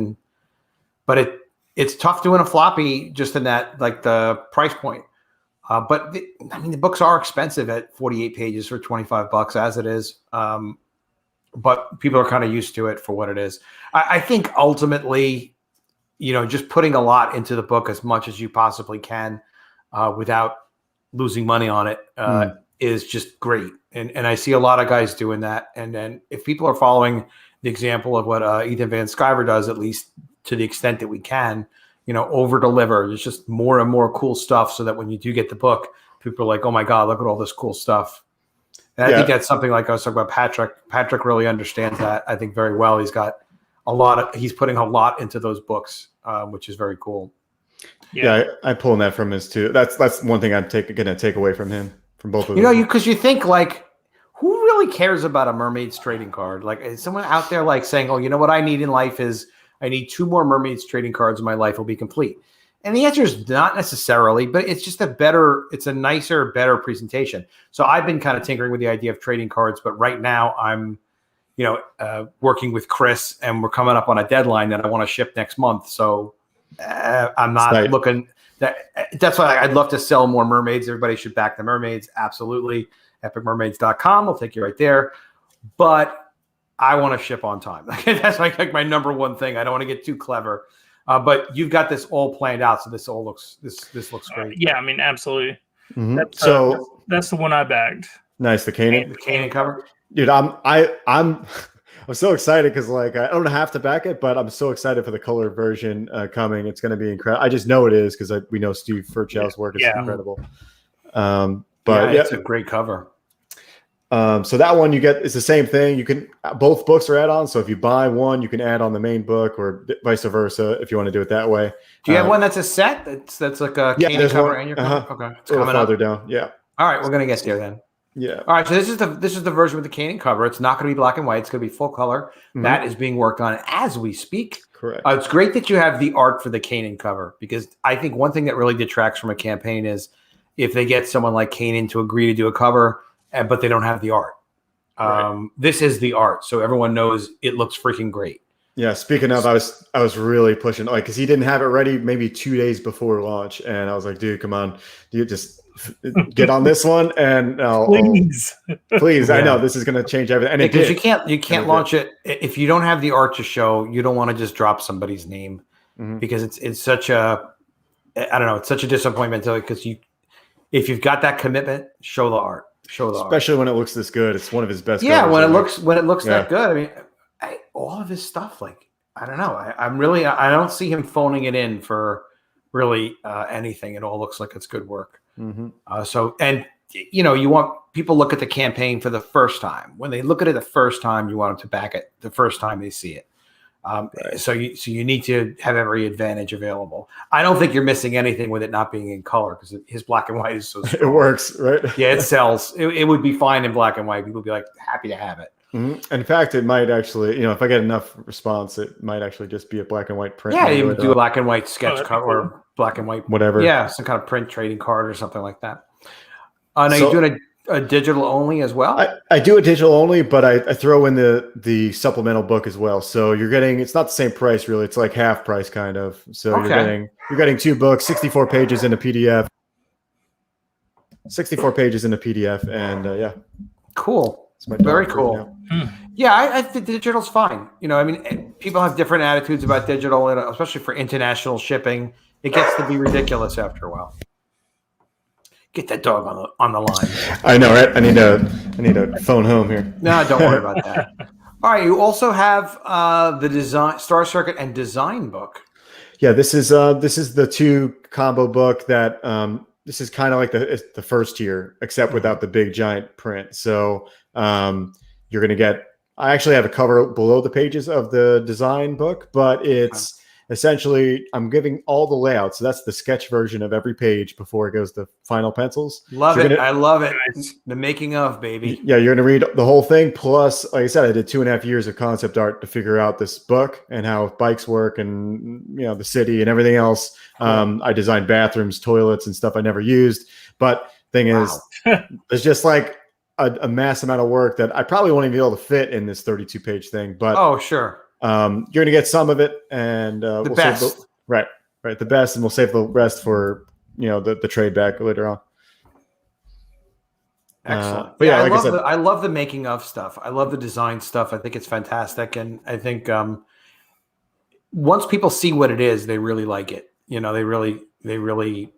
but it's tough doing a floppy just in that, like, the price point. But the books are expensive at 48 pages for $25 as it is. But people are kind of used to it for what it is. I think ultimately, just putting a lot into the book, as much as you possibly can, without losing money on it, is just great. And I see a lot of guys doing that. And then if people are following the example of what Ethan Van Sciver does, at least to the extent that we can, over deliver. There's just more and more cool stuff, so that when you do get the book, people are like, "Oh my God, look at all this cool stuff." And I think that's something like I was talking about Patrick. Patrick really understands that, I think, very well. He's putting a lot into those books, which is very cool. Yeah, I'm pulling that from his too. That's one thing I'm gonna take away from him, from both of them. Because you think like, who really cares about a Mermaids trading card? Like, is someone out there like saying, "Oh, you know what I need in life is I need 2 more Mermaids trading cards, and my life will be complete." And the answer is not necessarily, but it's just it's a nicer, better presentation. So I've been kind of tinkering with the idea of trading cards, but right now I'm, working with Chris, and we're coming up on a deadline that I want to ship next month. So I'm not looking. That's why I'd love to sell more Mermaids. Everybody should back the Mermaids. Absolutely. EpicMermaids.com. I'll take you right there. But I want to ship on time. That's like my number one thing. I don't want to get too clever. But you've got this all planned out, so this looks great. Yeah, I mean, absolutely. Mm-hmm. That's the one I bagged. Nice, the Kanan. The Kanan cover. Dude, I'm so excited because like I don't have to back it, but I'm so excited for the color version coming. It's going to be incredible. I just know it is because we know Steve Furchow's work is incredible. But it's a great cover. So that one it's the same thing. You can both books are add-ons. So if you buy one, you can add on the main book, or vice versa if you want to do it that way. Do you have one that's a set? That's like a Kanan cover and your cover? Okay, it's coming farther down. Yeah. All right, we're gonna get there then. Yeah. All right, so this is the version with the Kanan cover. It's not going to be black and white. It's going to be full color. Mm-hmm. That is being worked on as we speak. Correct. It's great that you have the art for the Kanan cover, because I think one thing that really detracts from a campaign is if they get someone like Kanan to agree to do a cover, but they don't have the art. Right. This is the art, so everyone knows it looks freaking great. Yeah. Speaking of, I was really pushing because he didn't have it ready maybe 2 days before launch, and I was like, dude, come on, you just get on this one, and please. I know this is going to change everything, and because you can't launch it if you don't have the art to show. You don't want to just drop somebody's name because it's such a, I don't know, it's such a disappointment to it, because if you've got that commitment, show the art. Especially when it looks this good. It's one of his best. Yeah, when it looks that good. I mean, all of his stuff, like, I don't know. I don't see him phoning it in for really anything. It all looks like it's good work. Mm-hmm. You want people look at the campaign for the first time. When they look at it the first time, you want them to back it the first time they see it. Right. So you need to have every advantage available. I don't think you're missing anything with it not being in color, because his black and white is so strong. It works, right? Yeah, it sells. It would be fine in black and white. People would be like happy to have it. Mm-hmm. In fact, it might actually, if I get enough response, it might actually just be a black and white print. Yeah, you would do a black and white sketch cover or black and white, whatever. Yeah, some kind of print trading card or something like that. Now you're doing a digital only as well? I do a digital only, but I throw in the supplemental book as well. So you're getting, it's not the same price really. It's like half price kind of. So you're getting 2 books, 64 pages in a PDF. 64 pages in a PDF, and yeah. Cool. Very cool. Yeah, I think digital's fine. People have different attitudes about digital, especially for international shipping. It gets to be ridiculous after a while. Get that dog on the line. I know, right? I need a phone home here. No, don't worry about that. All right, you also have the design Star Circuit and design book. Yeah, this is the 2 combo book that this is kind of like the first tier, except without the big giant print. So you're going to get. I actually have a cover below the pages of the design book, but it's essentially, I'm giving all the layouts. So that's the sketch version of every page before it goes to final pencils. Love it. I love it. The making of, baby. Yeah, you're going to read the whole thing. Plus, like I said, I did 2.5 years of concept art to figure out this book and how bikes work and, the city and everything else. I designed bathrooms, toilets, and stuff I never used. But thing is, there's just like a mass amount of work that I probably won't even be able to fit in this 32-page thing. But sure. You're going to get some of it, and the best. Right, the best, and we'll save the rest for the trade back later on. Excellent. But I love the making of stuff. I love the design stuff. I think it's fantastic, and I think once people see what it is, they really like it. They really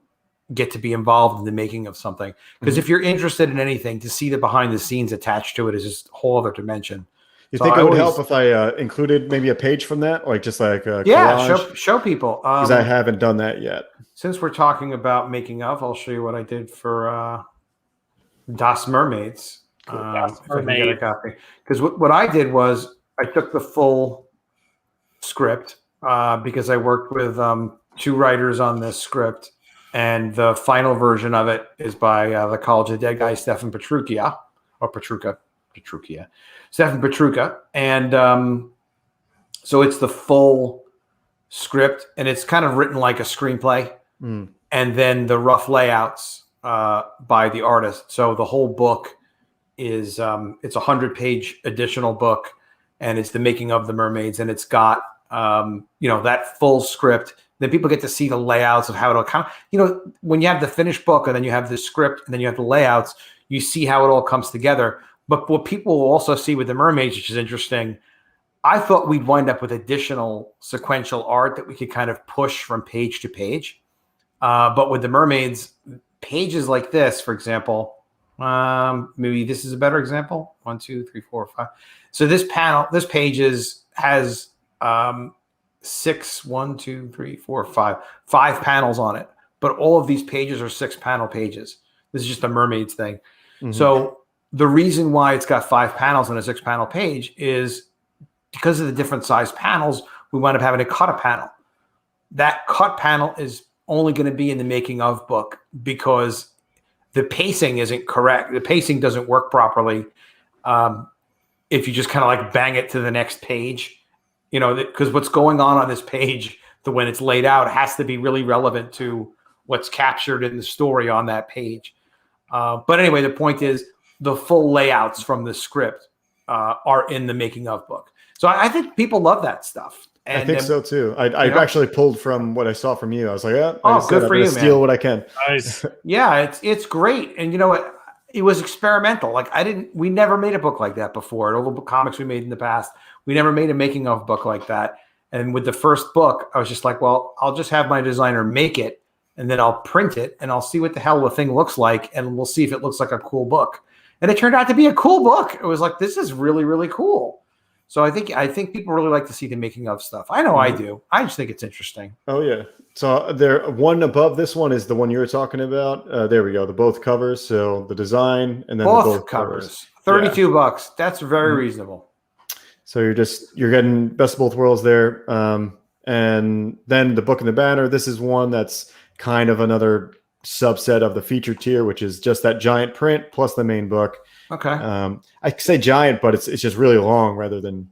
get to be involved in the making of something. Because if you're interested in anything, to see the behind the scenes attached to it is just a whole other dimension. You think it would help if I included maybe a page from that, like just like a collage? Show people. Because I haven't done that yet. Since we're talking about making of, I'll show you what I did for Das Mermaids. That's if I can get a Mermaid. copy. Because what I did was I took the full script because I worked with 2 writers on this script, and the final version of it is by the College of the Dead guy, Stefan Petruccia, Stefan Petruccia. And so it's the full script, and it's kind of written like a screenplay, and then the rough layouts by the artist. So the whole book is it's a 100-page additional book, and it's the making of the Mermaids, and it's got that full script. Then people get to see the layouts of how it'll kind of, when you have the finished book and then you have the script and then you have the layouts, you see how it all comes together. But what people will also see with the Mermaids, which is interesting, I thought we'd wind up with additional sequential art that we could kind of push from page to page. But with the Mermaids, pages like this, for example, maybe this is a better example. 1, 2, 3, 4, 5. So this page has 6, 1, 2, 3, 4, 5 panels on it. But all of these pages are 6-panel pages. This is just a Mermaids thing. Mm-hmm. So the reason why it's got 5 panels on a 6-panel page is because of the different size panels, we wind up having to cut a panel. That cut panel is only going to be in the making of book because the pacing isn't correct. The pacing doesn't work properly if you just kind of like bang it to the next page, because what's going on this page, when it's laid out, has to be really relevant to what's captured in the story on that page. But anyway, the point is the full layouts from the script are in the making of book. So I think people love that stuff. And I think so too. I actually pulled from what I saw from you. I was like, good for you, man. Steal what I can. Nice. Yeah, it's great. And you know what? It was experimental. Like we never made a book like that before. All the comics we made in the past, we never made a making of book like that. And with the first book, I was just like, well, I'll just have my designer make it, and then I'll print it, and I'll see what the hell the thing looks like, and we'll see if it looks like a cool book. And it turned out to be a cool book. It was like, this is really, really cool. So I think people really like to see the making of stuff. I know I do. I just think it's interesting. Oh yeah. So there, one above this one is the one you were talking about. There we go. The both covers. So the design and then both covers. $32. That's very reasonable. So you're getting best of both worlds there. And then the book and the banner. This is one that's kind of another subset of the feature tier, which is just that giant print plus the main book. Okay. I say giant, but it's just really long rather than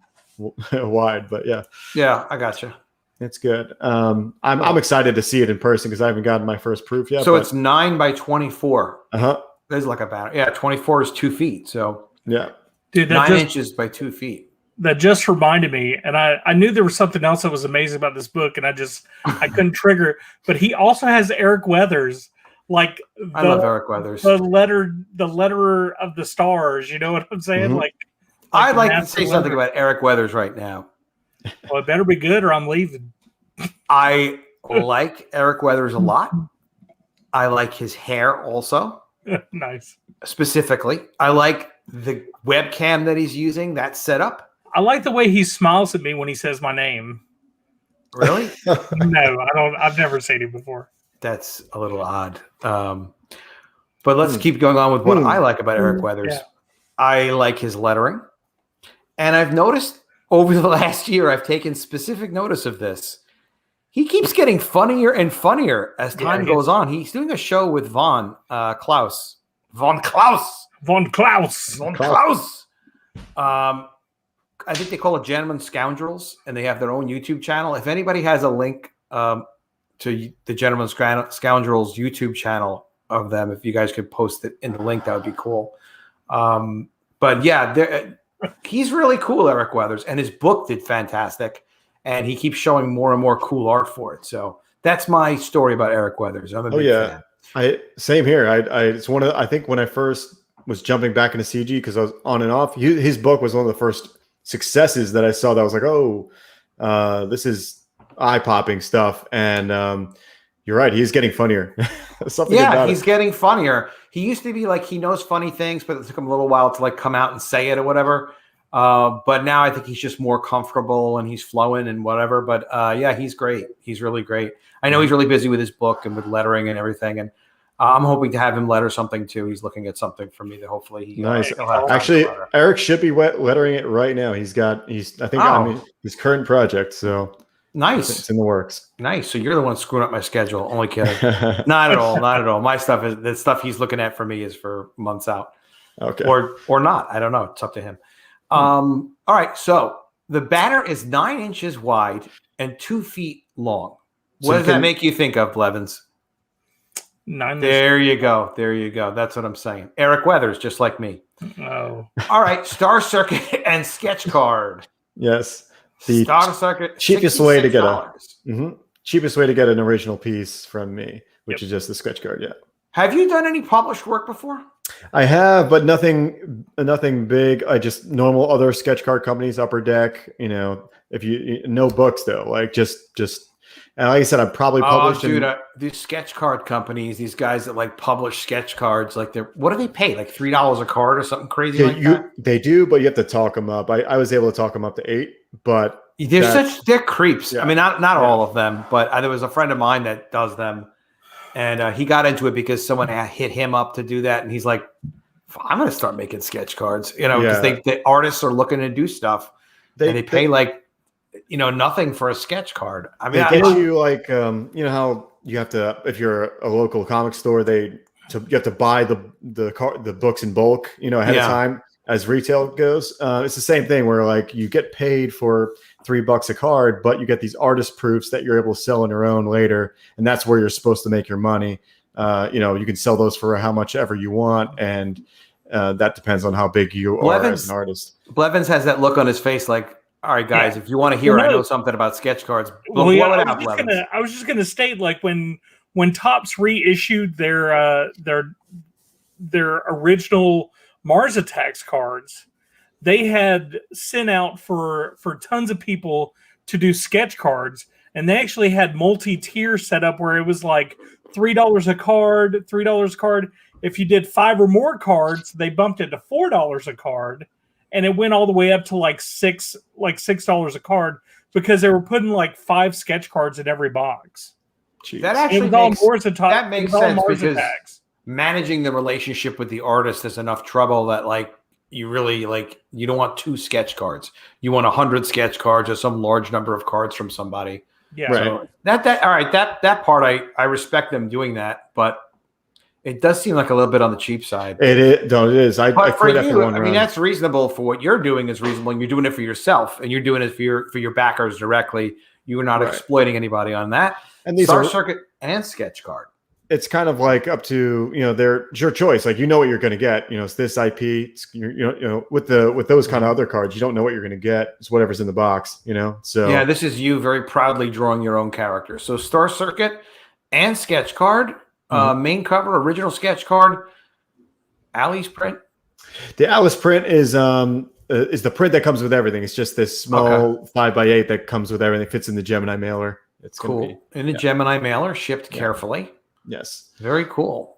wide. But yeah. Yeah, I gotcha. It's good. I'm excited to see it in person because I haven't gotten my first proof yet. So it's 9 by 24. There's like a banner. Yeah, 24 is 2 feet. So yeah, dude, 9 inches by 2 feet. That just reminded me, and I knew there was something else that was amazing about this book, and I couldn't trigger it. But he also has Eric Weathers. I love Eric Weathers. The letterer of the stars. You know what I'm saying? Mm-hmm. I'd like to say something about Eric Weathers right now. Well, it better be good, or I'm leaving. I like Eric Weathers a lot. I like his hair also. Nice. Specifically, I like the webcam that he's using. That setup. I like the way he smiles at me when he says my name. Really? No, I don't. I've never seen him before. That's a little odd. But let's keep going on with what I like about Eric Weathers. Yeah. I like his lettering. And I've noticed over the last year, I've taken specific notice of this. He keeps getting funnier and funnier as time goes on. He's doing a show with Von Klaus. I think they call it Gentlemen Scoundrels, and they have their own YouTube channel. If anybody has a link to the Gentlemen Scoundrels YouTube channel of them, if you guys could post it in the link, that would be cool. But yeah, he's really cool, Eric Weathers, and his book did fantastic, and he keeps showing more and more cool art for it. So that's my story about Eric Weathers. I'm a big fan. Same here. It's one of I think when I first was jumping back into CG because I was on and off. His book was one of the first successes that I saw that I was like, oh, this is eye-popping stuff. And you're right, he's getting funnier. He's getting funnier. He used to be like he knows funny things, but it took him a little while to like come out and say it or whatever. But now I think he's just more comfortable and he's flowing and whatever. But yeah, he's great. He's really great. I know he's really busy with his book and with lettering and everything. And I'm hoping to have him letter something too. He's looking at something for me that hopefully Nice. he'll have time Actually, to letter. Eric should be lettering it right now. I mean, his current project. So Nice. it's in the works. Nice. So you're the one screwing up my schedule. Only kidding. Not at all. Not at all. My stuff is the stuff he's looking at for me is for months out. Okay. Or not. I don't know. It's up to him. All right. So the banner is 9 inches wide and 2 feet long. What does that make you think of, Blevins? 9. There you go. There you go. That's what I'm saying. Eric Weathers, just like me. Oh. All right. Star Circuit and Sketch Card. Yes. The Star Circuit. cheapest way to get $66. cheapest way to get an original piece from me, which is just the sketch card. Yeah. Have you done any published work before? I have, but nothing big. I just normal other sketch card companies, Upper Deck. If no books though, like just. And like I said, I probably published. These sketch card companies, these guys that like publish sketch cards, like what do they pay? Like $3 a card or something crazy like that? They do, but you have to talk them up. I was able to talk them up to $8, but they're creeps. Yeah. I mean, not all of them, but there was a friend of mine that does them, and he got into it because someone hit him up to do that, and he's like, "I'm going to start making sketch cards," because the artists are looking to do stuff, and they pay nothing for a sketch card. I mean, they get you like how you have to, if you're a local comic store, you have to buy the books in bulk ahead of time as retail goes. It's the same thing where like you get paid for $3 a card, but you get these artist proofs that you're able to sell on your own later, and that's where you're supposed to make your money. You can sell those for how much ever you want, and that depends on how big you are as an artist. Blevins has that look on his face like, all right, guys, if you want to hear, I know something about sketch cards. I was just going to state, like when Topps reissued their original Mars Attacks cards, they had sent out for tons of people to do sketch cards, and they actually had multi-tier set up where it was like $3 a card, $3 a card. If you did 5 or more cards, they bumped it to $4 a card. And it went all the way up to like $6 a card because they were putting like 5 sketch cards in every box. Jeez. That actually makes sense because managing the relationship with the artist is enough trouble that you really you don't want 2 sketch cards. You want 100 sketch cards or some large number of cards from somebody. Yeah. Right. So that part I respect them doing that, but it does seem like a little bit on the cheap side. It is. No, it is. I for you, I mean, that's reasonable for what you're doing is reasonable. And you're doing it for yourself, and you're doing it for your backers directly. You are not exploiting anybody on that. And these Star Circuit and Sketch Card. It's kind of like up to it's your choice. Like what you're going to get. It's this IP. It's, with those kind of other cards, you don't know what you're going to get. It's whatever's in the box. So yeah, this is you very proudly drawing your own character. So Star Circuit and Sketch Card. Main cover, original sketch card, Ali's print. The Alice print is the print that comes with everything. It's just this small 5x8 that comes with everything. It fits in the Gemini mailer. It's cool. In the Gemini mailer, shipped carefully. Yes. Very cool.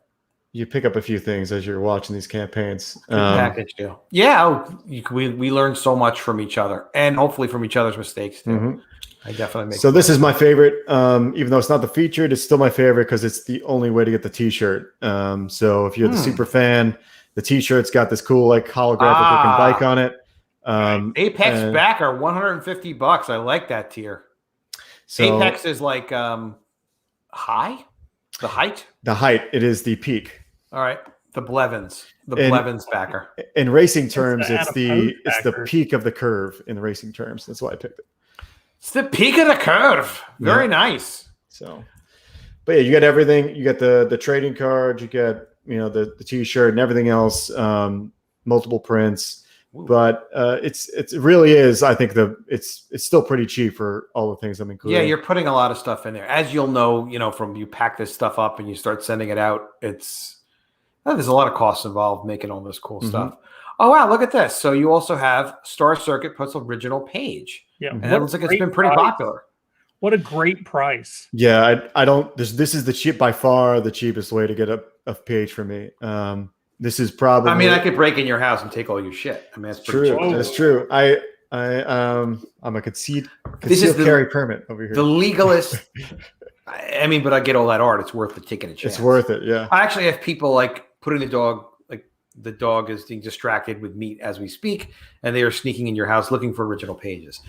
You pick up a few things as you're watching these campaigns. Good package deal. Yeah, we learn so much from each other, and hopefully from each other's mistakes too. Mm-hmm. I definitely make. So this is my favorite, even though it's not the featured, it's still my favorite because it's the only way to get the T-shirt. So if you're the super fan, the T-shirt's got this cool holographic looking bike on it. Apex backer, $150. I like that tier. So Apex is high, the height. The height. It is the peak. All right, the Blevins backer. In racing terms, it's the peak of the curve. In the racing terms, that's why I picked it. It's the peak of the curve. Very nice. So, but yeah, you get everything. You get the trading card. You get the T-shirt and everything else. Multiple prints. Ooh. But it really is. I think it's still pretty cheap for all the things I'm including. Yeah, you're putting a lot of stuff in there, as you'll know. From you pack this stuff up and you start sending it out. There's a lot of costs involved making all this cool stuff. Oh wow, look at this. So you also have Star Circuit puts original page. Yeah, and it looks like it's been pretty popular. What a great price! Yeah, I don't. This is by far the cheapest way to get a page for me. This is probably. I mean, I could break in your house and take all your shit. I mean, that's true. Cheap. That's true. I'm a concealed carry permit over here. The legalist I mean, but I get all that art. It's worth the taking a chance. It's worth it. Yeah. I actually have people like putting the dog is being distracted with meat as we speak, and they are sneaking in your house looking for original pages.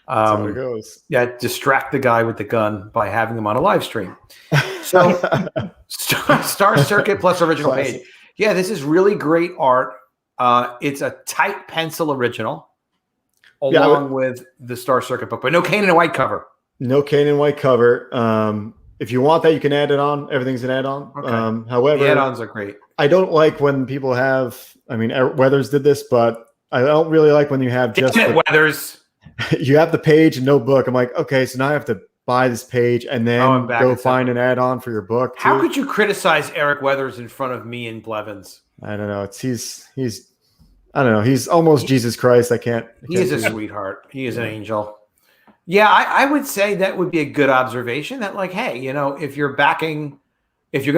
That's how it goes. Yeah, distract the guy with the gun by having him on a live stream. So, Star Circuit plus original Classic. page. Yeah, this is really great art. It's a tight pencil original, along with the Star Circuit book, but no cane and white cover. No cane and white cover. If you want that, you can add it on. Everything's an add-on. Okay. However, The add-ons are great. I don't like when people have. I mean, Weathers did this, but I don't really like when you have just Weathers. You have the page and no book. I'm like, okay, so now I have to buy this page and then go find an add-on for your book. How could you criticize Eric Weathers in front of me and Blevins? I don't know. He's I don't know. He's almost Jesus Christ. I can't. He is a sweetheart. He is an angel. Yeah, I would say that would be a good observation. That like, hey, if you're going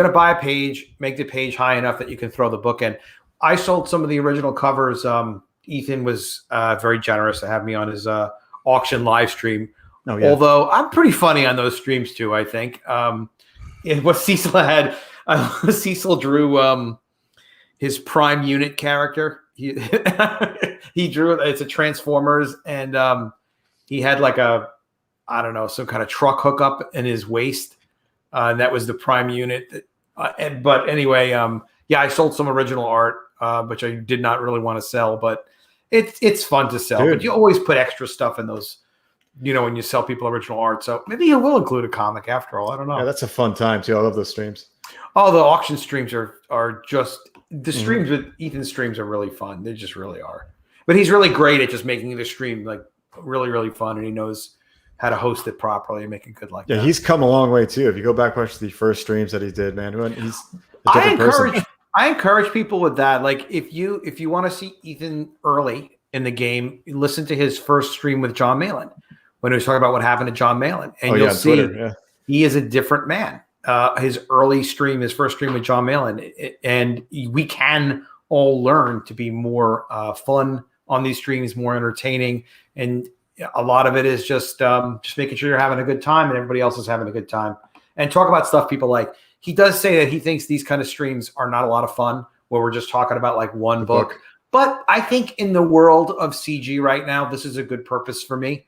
to buy a page, make the page high enough that you can throw the book in. I sold some of the original covers. Ethan was very generous to have me on his auction live stream. Oh, yeah. Although I'm pretty funny on those streams too, I think. What Cecil had, Cecil drew his prime unit character. He drew it. It's a Transformers, and he had like some kind of truck hookup in his waist, and that was the prime unit. But anyway, I sold some original art, which I did not really want to sell, but it's fun to sell. Dude. But you always put extra stuff in those, when you sell people original art. So maybe you will include a comic after all. I don't know. Yeah, that's a fun time too. I love those streams. Oh, the auction streams are just the streams with Ethan's streams are really fun. They just really are. But he's really great at just making the stream like really, really fun, and he knows how to host it properly and make it good like that. Yeah, he's come a long way too. If you go back watch the first streams that he did, man, he's a different person. I encourage people with that. Like if you want to see Ethan early in the game, listen to his first stream with John Malin when he was talking about what happened to John Malin, and you'll see he is a different man. His first stream with John Malin, and we can all learn to be more fun on these streams, more entertaining, and a lot of it is just making sure you're having a good time and everybody else is having a good time, and talk about stuff people like. He does say that he thinks these kind of streams are not a lot of fun where we're just talking about like one book. But I think in the world of CG right now, this is a good purpose for me,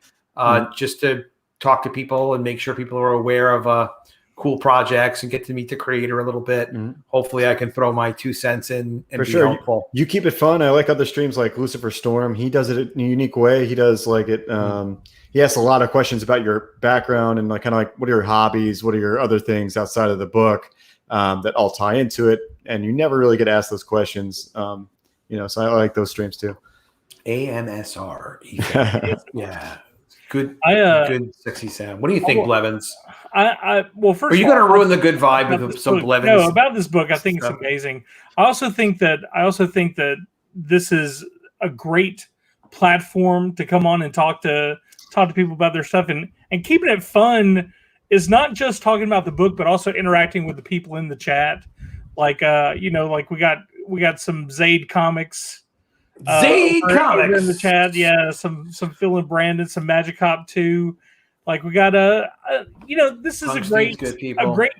just to talk to people and make sure people are aware of cool projects and get to meet the creator a little bit. Hopefully I can throw my 2 cents in and be helpful. You keep it fun. I like other streams like Lucifer Storm. He does it in a unique way. He does like it. He asks a lot of questions about your background and like kind of like what are your hobbies? What are your other things outside of the book that all tie into it? And you never really get asked those questions. So I like those streams too. AMSR. Yeah. Good sexy sound. What do you think, Blevins? Well, first, are you going to ruin the good vibe with some Blevins? No, about this book, I think it's amazing. I also think that this is a great platform to come on and talk to people about their stuff, and keeping it fun is not just talking about the book, but also interacting with the people in the chat. Like like we got some Zaid Comics. Zaid Comics in the chat, yeah. Some Phil and Brandon, some Magic Hop 2. Like we got this is a great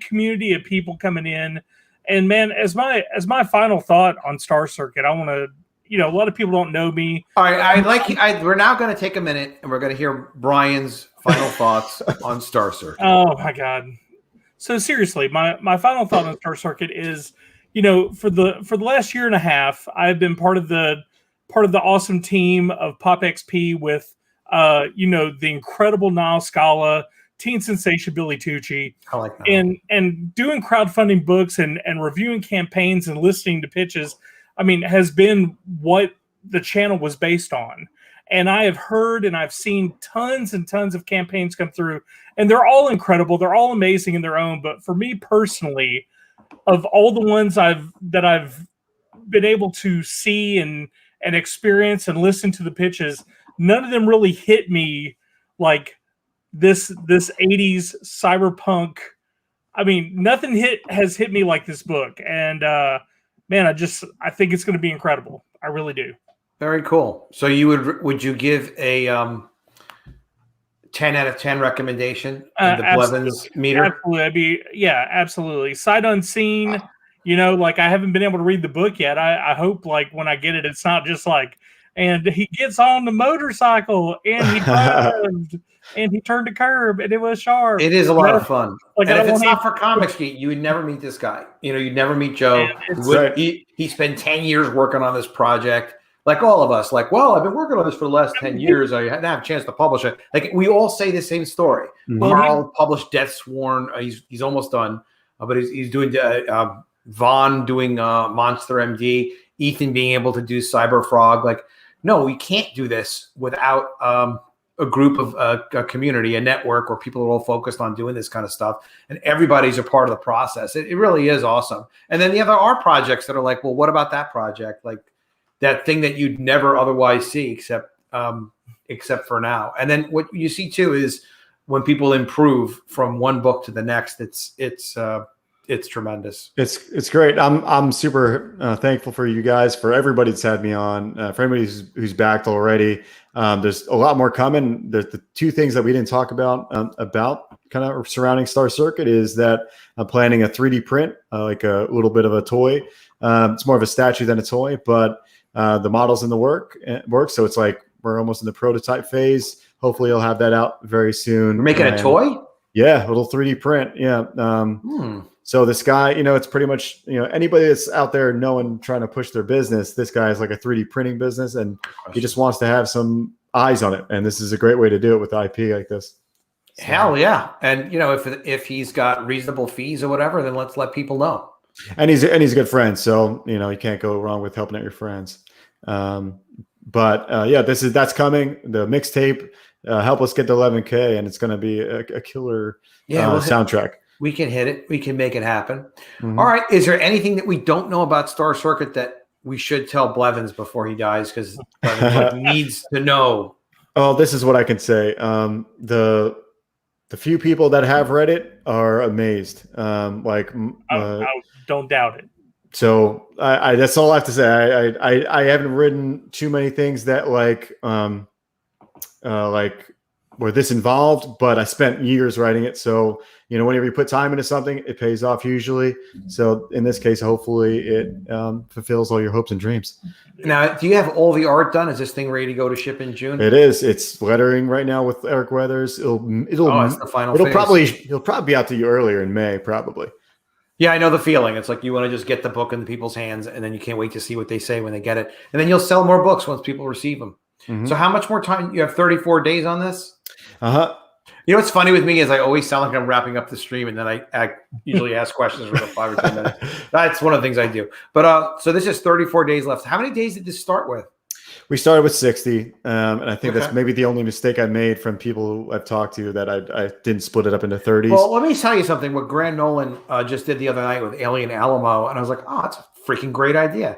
community of people coming in. And man, as my final thought on Star Circuit, I want to, a lot of people don't know me. All right, we're now going to take a minute and we're going to hear Brian's final thoughts on Star Circuit. Oh my God! So seriously, my final thought on Star Circuit is, for the last year and a half, I've been part of the awesome team of Pop XP with, the incredible Niall Scala, teen sensation Billy Tucci, I like that. and doing crowdfunding books and reviewing campaigns and listening to pitches. I mean, has been what the channel was based on. And I have heard and I've seen tons and tons of campaigns come through, and they're all incredible. They're all amazing in their own. But for me personally, of all the ones that I've been able to see and experience and listen to the pitches, none of them really hit me like this 80s cyberpunk. I mean, nothing has hit me like this book. And man, I think it's going to be incredible. I really do. Very cool. So would you give a 10 out of 10 recommendation in the Blevins meter. Absolutely. Absolutely. Sight unseen. Like I haven't been able to read the book yet. I hope like when I get it, it's not just like, and he gets on the motorcycle and he drove and he turned a curb and it was sharp. It is a lot of fun. Like, and if it's not for Comics Geek, you would never meet this guy. You'd never meet Joe. He spent 10 years working on this project. Like all of us, like, well, I've been working on this for the last 10 years. I hadn't had a chance to publish it. Like we all say the same story. Carl published Death Sworn. He's almost done, but he's doing Vaughn doing Monster MD. Ethan being able to do Cyber Frog. Like, no, we can't do this without a group of a community, a network where people are all focused on doing this kind of stuff, and everybody's a part of the process. It really is awesome. And then there are projects that are like, well, what about that project? Like. That thing that you'd never otherwise see except for now. And then what you see too is when people improve from one book to the next, it's tremendous. It's great. I'm super thankful for you guys, for everybody that's had me on, for anybody who's backed already. There's a lot more coming. The two things that we didn't talk about kind of surrounding Star Circuit is that I'm planning a 3D print, like a little bit of a toy. It's more of a statue than a toy, but the model's in the work. So it's like we're almost in the prototype phase. Hopefully you'll have that out very soon. We're making a toy? Yeah, a little 3D print. Yeah. So this guy, it's pretty much, anybody that's out there trying to push their business, this guy is like a 3D printing business and he just wants to have some eyes on it. And this is a great way to do it with IP like this. So. Hell yeah. And if he's got reasonable fees or whatever, then let's let people know. And he's a good friend. So, you can't go wrong with helping out your friends. That's coming. The mixtape, help us get to 11K, and it's going to be a killer soundtrack. We can hit it. We can make it happen. Mm-hmm. All right. Is there anything that we don't know about Star Circuit that we should tell Blevins before he dies? Because Blevins needs to know. Oh, this is what I can say. The few people that have read it are amazed. I don't doubt it. So I that's all I have to say. I haven't written too many things that like were this involved, but I spent years writing it. So, whenever you put time into something, it pays off usually. So in this case, hopefully it fulfills all your hopes and dreams. Now, do you have all the art done? Is this thing ready to go to ship in June? It is. It's lettering right now with Eric Weathers. It's the final phase. It'll probably be out to you earlier in May, probably. Yeah, I know the feeling. It's like you want to just get the book in the people's hands, and then you can't wait to see what they say when they get it. And then you'll sell more books once people receive them. Mm-hmm. So how much more time? You have 34 days on this? Uh-huh. What's funny with me is I always sound like I'm wrapping up the stream, and then I usually ask questions for 5 or 10 minutes. That's one of the things I do. But so this is 34 days left. How many days did this start with? We started with 60, and I think that's maybe the only mistake I made from people who I've talked to, that I didn't split it up into 30s. Well, let me tell you something. What Grant Nolan just did the other night with Alien Alamo, and I was like, oh, that's a freaking great idea.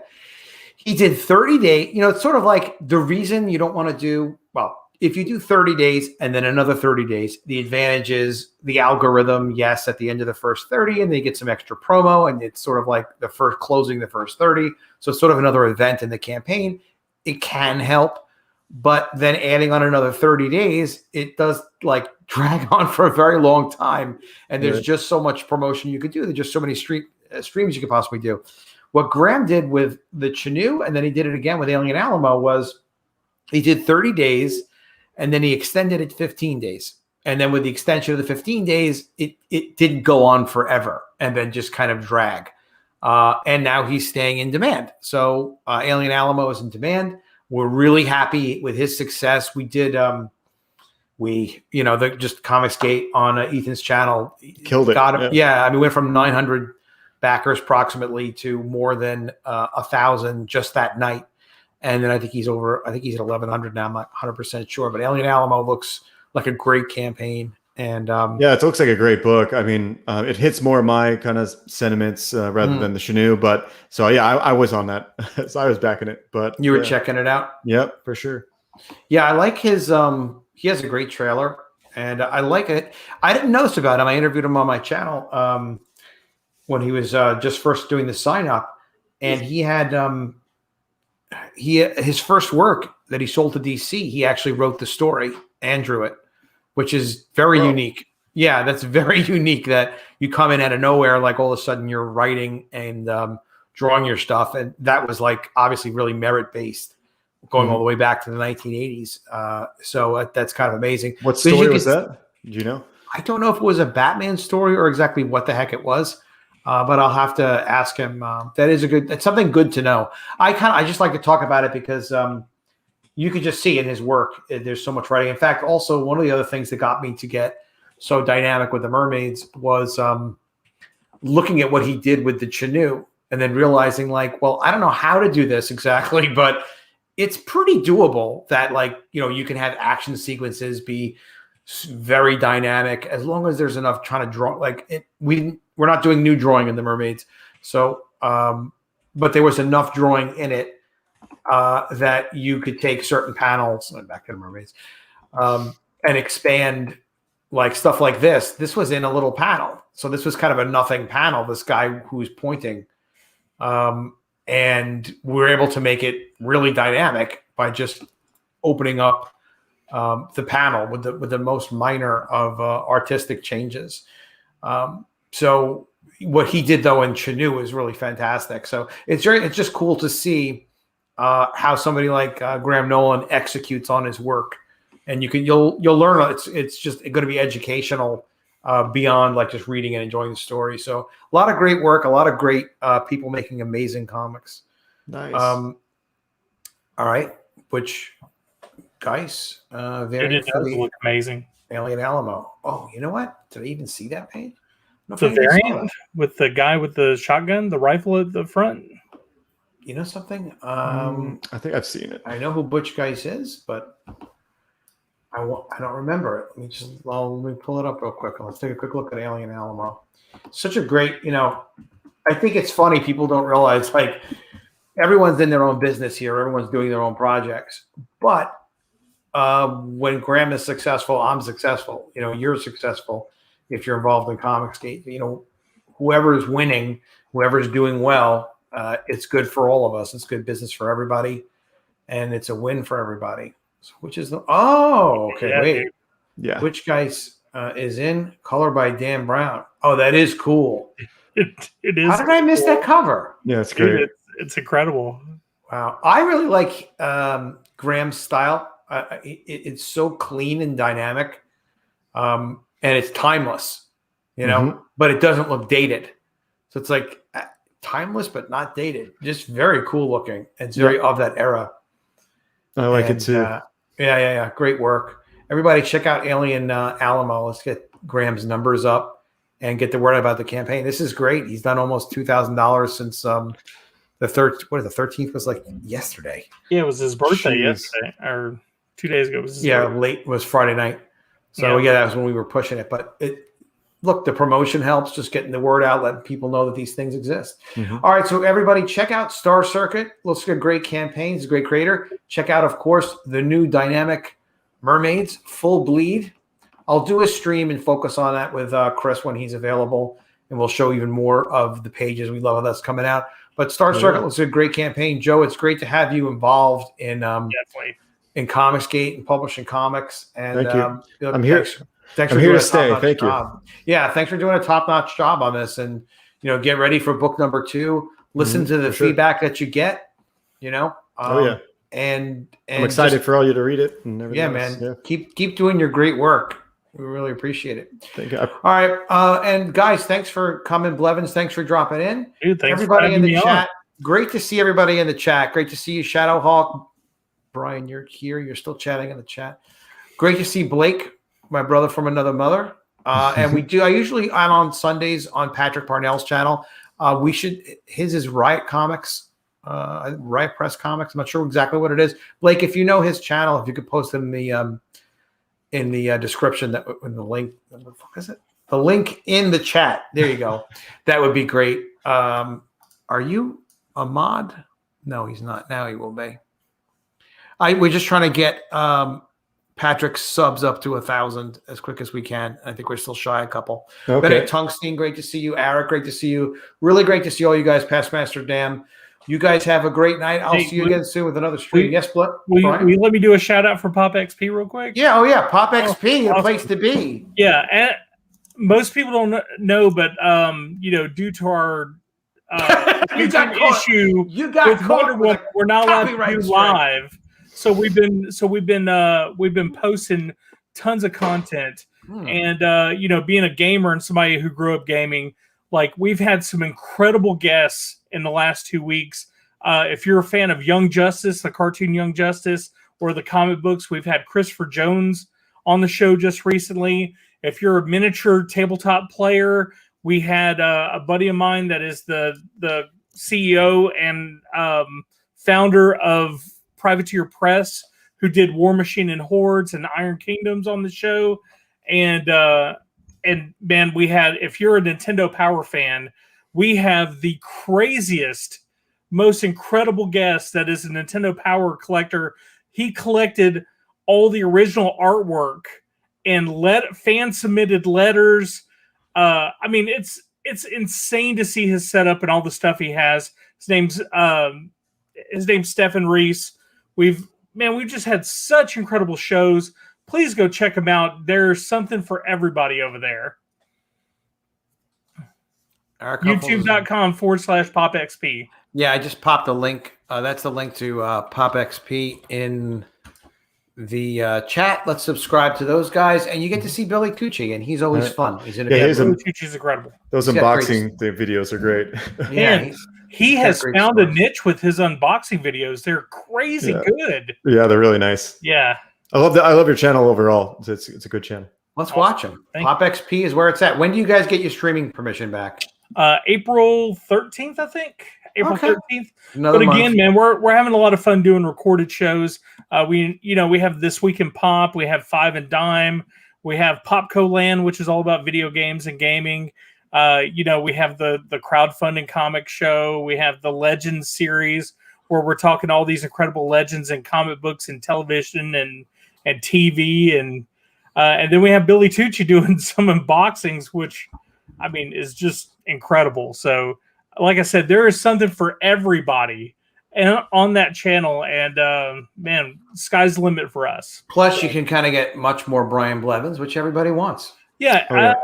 He did 30 days. It's sort of like the reason you don't want to do, well, if you do 30 days and then another 30 days, the advantage is the algorithm, yes, at the end of the first 30, and they get some extra promo, and it's sort of like the first closing the first 30. So it's sort of another event in the campaign. It can help, but then adding on another 30 days, it does like drag on for a very long time. And there's just so much promotion you could do. There's just so many streams you could possibly do. What Graham did with the Chenoo, and then he did it again with Alien Alamo, was he did 30 days and then he extended it 15 days. And then with the extension of the 15 days, it didn't go on forever and then just kind of drag. And now he's staying in demand. So Alien Alamo is in demand. We're really happy with his success. We did, just Comicsgate on Ethan's channel. Killed it. Got him. Yeah. I mean, we went from 900 backers approximately to more than 1,000 just that night. And then I think he's at 1,100 now. I'm not 100% sure, but Alien Alamo looks like a great campaign. And it looks like a great book. I mean, it hits more of my kind of sentiments rather than the Chenoo. But so, I was on that. So I was backing it. But you were checking it out? Yep, for sure. Yeah, I like his he has a great trailer, and I like it. I didn't notice about him. I interviewed him on my channel when he was just first doing the sign up, and he had his first work that he sold to DC. He actually wrote the story and drew it, which is very unique. Yeah, that's very unique that you come in out of nowhere, like all of a sudden you're writing and drawing your stuff. And that was like obviously really merit-based going all the way back to the 1980s. So that's kind of amazing. What story was that? Do you know? I don't know if it was a Batman story or exactly what the heck it was, but I'll have to ask him. That's something good to know. I just like to talk about it because you could just see in his work, there's so much writing. In fact, also one of the other things that got me to get so dynamic with the Mermaids was looking at what he did with the Chenoo and then realizing like, well, I don't know how to do this exactly, but it's pretty doable that like, you can have action sequences be very dynamic as long as there's enough trying to draw. Like we're not doing new drawing in the Mermaids. So, but there was enough drawing in it that you could take certain panels back to the Mermaids and expand like stuff like this. This was in a little panel. So this was kind of a nothing panel, this guy who's pointing. And we're able to make it really dynamic by just opening up the panel with the most minor of artistic changes. So what he did though in Chenoo is really fantastic. So it's just cool to see how somebody like Graham Nolan executes on his work, and you'll learn. It's just going to be educational beyond like just reading and enjoying the story. So a lot of great work, a lot of great people making amazing comics. Nice. All right, which guys, It does look amazing. Alien Alamo. Oh, you know what? Did I even see that page? The variant with the guy with the shotgun, the rifle at the front. You know something? I think I've seen it. I know who Butch Guice is, but I don't remember it. Let me pull it up real quick. Let's take a quick look at Alien Alamo. Such a great, I think it's funny. People don't realize like everyone's in their own business here. Everyone's doing their own projects. But when Graham is successful, I'm successful. You're successful if you're involved in Comicsgate. Whoever is winning, whoever's doing well, it's good for all of us. It's good business for everybody, and it's a win for everybody. So wait. Yeah. Which guys is in color by Dan Brown? Oh, that is cool. It is. How did I miss that cover? Yeah, it's great. Dude, it's incredible. Wow. I really like Graham's style. It's so clean and dynamic, and it's timeless, but it doesn't look dated. So it's like timeless, but not dated. Just very cool looking. It's very of that era. I like it too. Yeah. Great work. Everybody check out Alien Alamo. Let's get Graham's numbers up and get the word out about the campaign. This is great. He's done almost $2,000 since the 13th was like yesterday. Yeah, it was his birthday yesterday or 2 days ago. Late was Friday night. So that was when we were pushing it. But look, the promotion helps, just getting the word out, letting people know that these things exist. All right, so everybody check out Star Circuit. Looks like a great campaign. He's a great creator. Check out, of course, the new dynamic Mermaids, Full Bleed. I'll do a stream and focus on that with Chris when he's available, and we'll show even more of the pages. We love how that's coming out. But Star Circuit looks like a great campaign. Joe, it's great to have you involved in Comicsgate and publishing comics. And thank you. I'm here. Thanks I'm for here doing to stay. Thank you. Yeah, thanks for doing a top-notch job on this, and get ready for book number 2. Listen to the feedback that you get. And I'm excited for all you to read it. And man. Yeah. Keep doing your great work. We really appreciate it. Thank you. All right, and guys, thanks for coming. Blevins, thanks for dropping in. Dude, thanks everybody for in the chat. On. Great to see everybody in the chat. Great to see you, Shadowhawk. Brian, you're here. You're still chatting in the chat. Great to see Blake, my brother from another mother. And I'm on Sundays on Patrick Parnell's channel. His is Riot Comics, Riot Press Comics. I'm not sure exactly what it is. Blake, if you know his channel, if you could post it in the description, in the link. What the fuck is it? The link in the chat. There you go. That would be great. Are you a mod? No, he's not. Now he will be. We're just trying to get Patrick's subs up to 1,000 as quick as we can. I think we're still shy a couple. Okay. Bennett Tungstein, great to see you. Eric, great to see you. Really great to see all you guys. Past Master Dam. You guys have a great night. I'll see you again soon with another stream. Yes, Brian? Will you let me do a shout out for Pop XP real quick? Yeah. Oh, yeah. Pop XP, awesome. A place to be. Yeah. And most people don't know, but, due to our you got issue with Wonder Woman, we're not allowed to do live. So we've been posting tons of content. And, being a gamer and somebody who grew up gaming, like we've had some incredible guests in the last 2 weeks. If you're a fan of Young Justice, the cartoon Young Justice, or the comic books, we've had Christopher Jones on the show just recently. If you're a miniature tabletop player, we had a buddy of mine that is the CEO and founder of Privateer Press, who did War Machine and Hordes and Iron Kingdoms on the show. And man, we had, if you're a Nintendo Power fan, we have the craziest, most incredible guest that is a Nintendo Power collector. He collected all the original artwork and fan submitted letters. It's insane to see his setup and all the stuff he has. His name's Stephen Reese. We've just had such incredible shows. Please go check them out. There's something for everybody over there. YouTube.com/PopXP. Yeah, I just popped a link. That's the link to PopXP in the chat. Let's subscribe to those guys, and you get to see Billy Tucci, and he's always fun. He's in a Billy Tucci's incredible. Those unboxing videos are great. Yeah, he has found a niche with his unboxing videos. They're crazy good. Yeah, they're really nice. Yeah, I love that. I love your channel overall. It's a good channel. Let's watch them. PopXP is where it's at. When do you guys get your streaming permission back? April 13th, I think. April 13th. Another but again, month. man, we're having a lot of fun doing recorded shows. We have This Week in Pop. We have Five and Dime. We have Popco Land, which is all about video games and gaming. We have the crowdfunding comic show. We have the Legends series, where we're talking all these incredible legends in comic books and television and TV, and then we have Billy Tucci doing some unboxings, which is just incredible. So, like I said, there is something for everybody on that channel, and man, sky's the limit for us. Plus, you can kind of get much more Brian Blevins, which everybody wants. Yeah,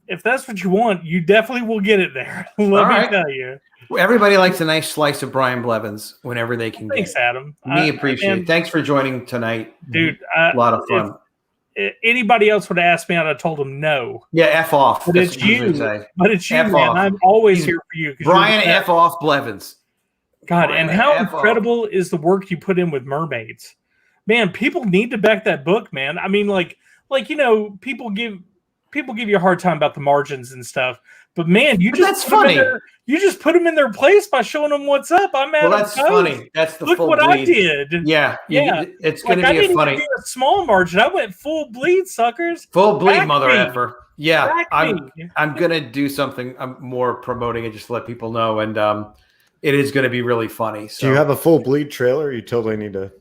if that's what you want, you definitely will get it there. Let me tell you. Everybody likes a nice slice of Brian Blevins whenever they can. Thanks, Adam. Me appreciate it. Thanks for joining tonight, dude. A lot of fun. If anybody else would have asked me, I'd have told them no. Yeah, F off. But it's you. But it's you, man. Off. I'm always here for you. Brian F off Blevins. God, Brian, and how incredible is the work you put in with Mermaids? Man, people need to back that book, man. People give you a hard time about the margins and stuff, but man, that's funny. You just put them in their place by showing them what's up. That's funny. That's the look full what bleed. I did. Yeah. It's going to be a funny. Do a small margin. I went full bleed, suckers. Full bleed, mother effer. Yeah, back I'm going to do something. I'm more promoting it just to let people know, and it is going to be really funny. So. Do you have a full bleed trailer? You totally need to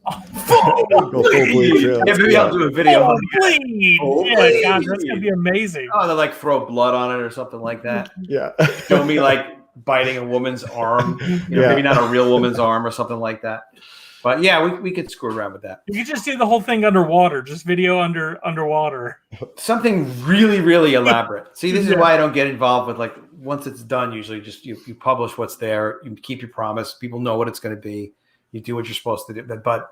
full bleed trailer. Yeah, maybe I'll do a video. Full bleed. Yeah, God, that's going to be amazing. Oh, they throw blood on it or something like that. Yeah. Show me biting a woman's arm. Maybe not a real woman's arm or something like that. But yeah, we could screw around with that. You could just do the whole thing underwater, just video underwater. Something really, really elaborate. See, this is why I don't get involved with once it's done, usually just you publish what's there, you keep your promise, people know what it's going to be, you do what you're supposed to do. But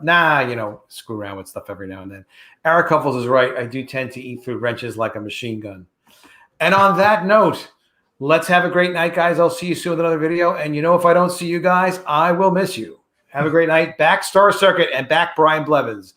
screw around with stuff every now and then. Eric Huffles is right. I do tend to eat through wrenches like a machine gun. And on that note, let's have a great night, guys. I'll see you soon with another video. And if I don't see you guys, I will miss you. Have a great night. Back Star Circuit and back Brian Blevins.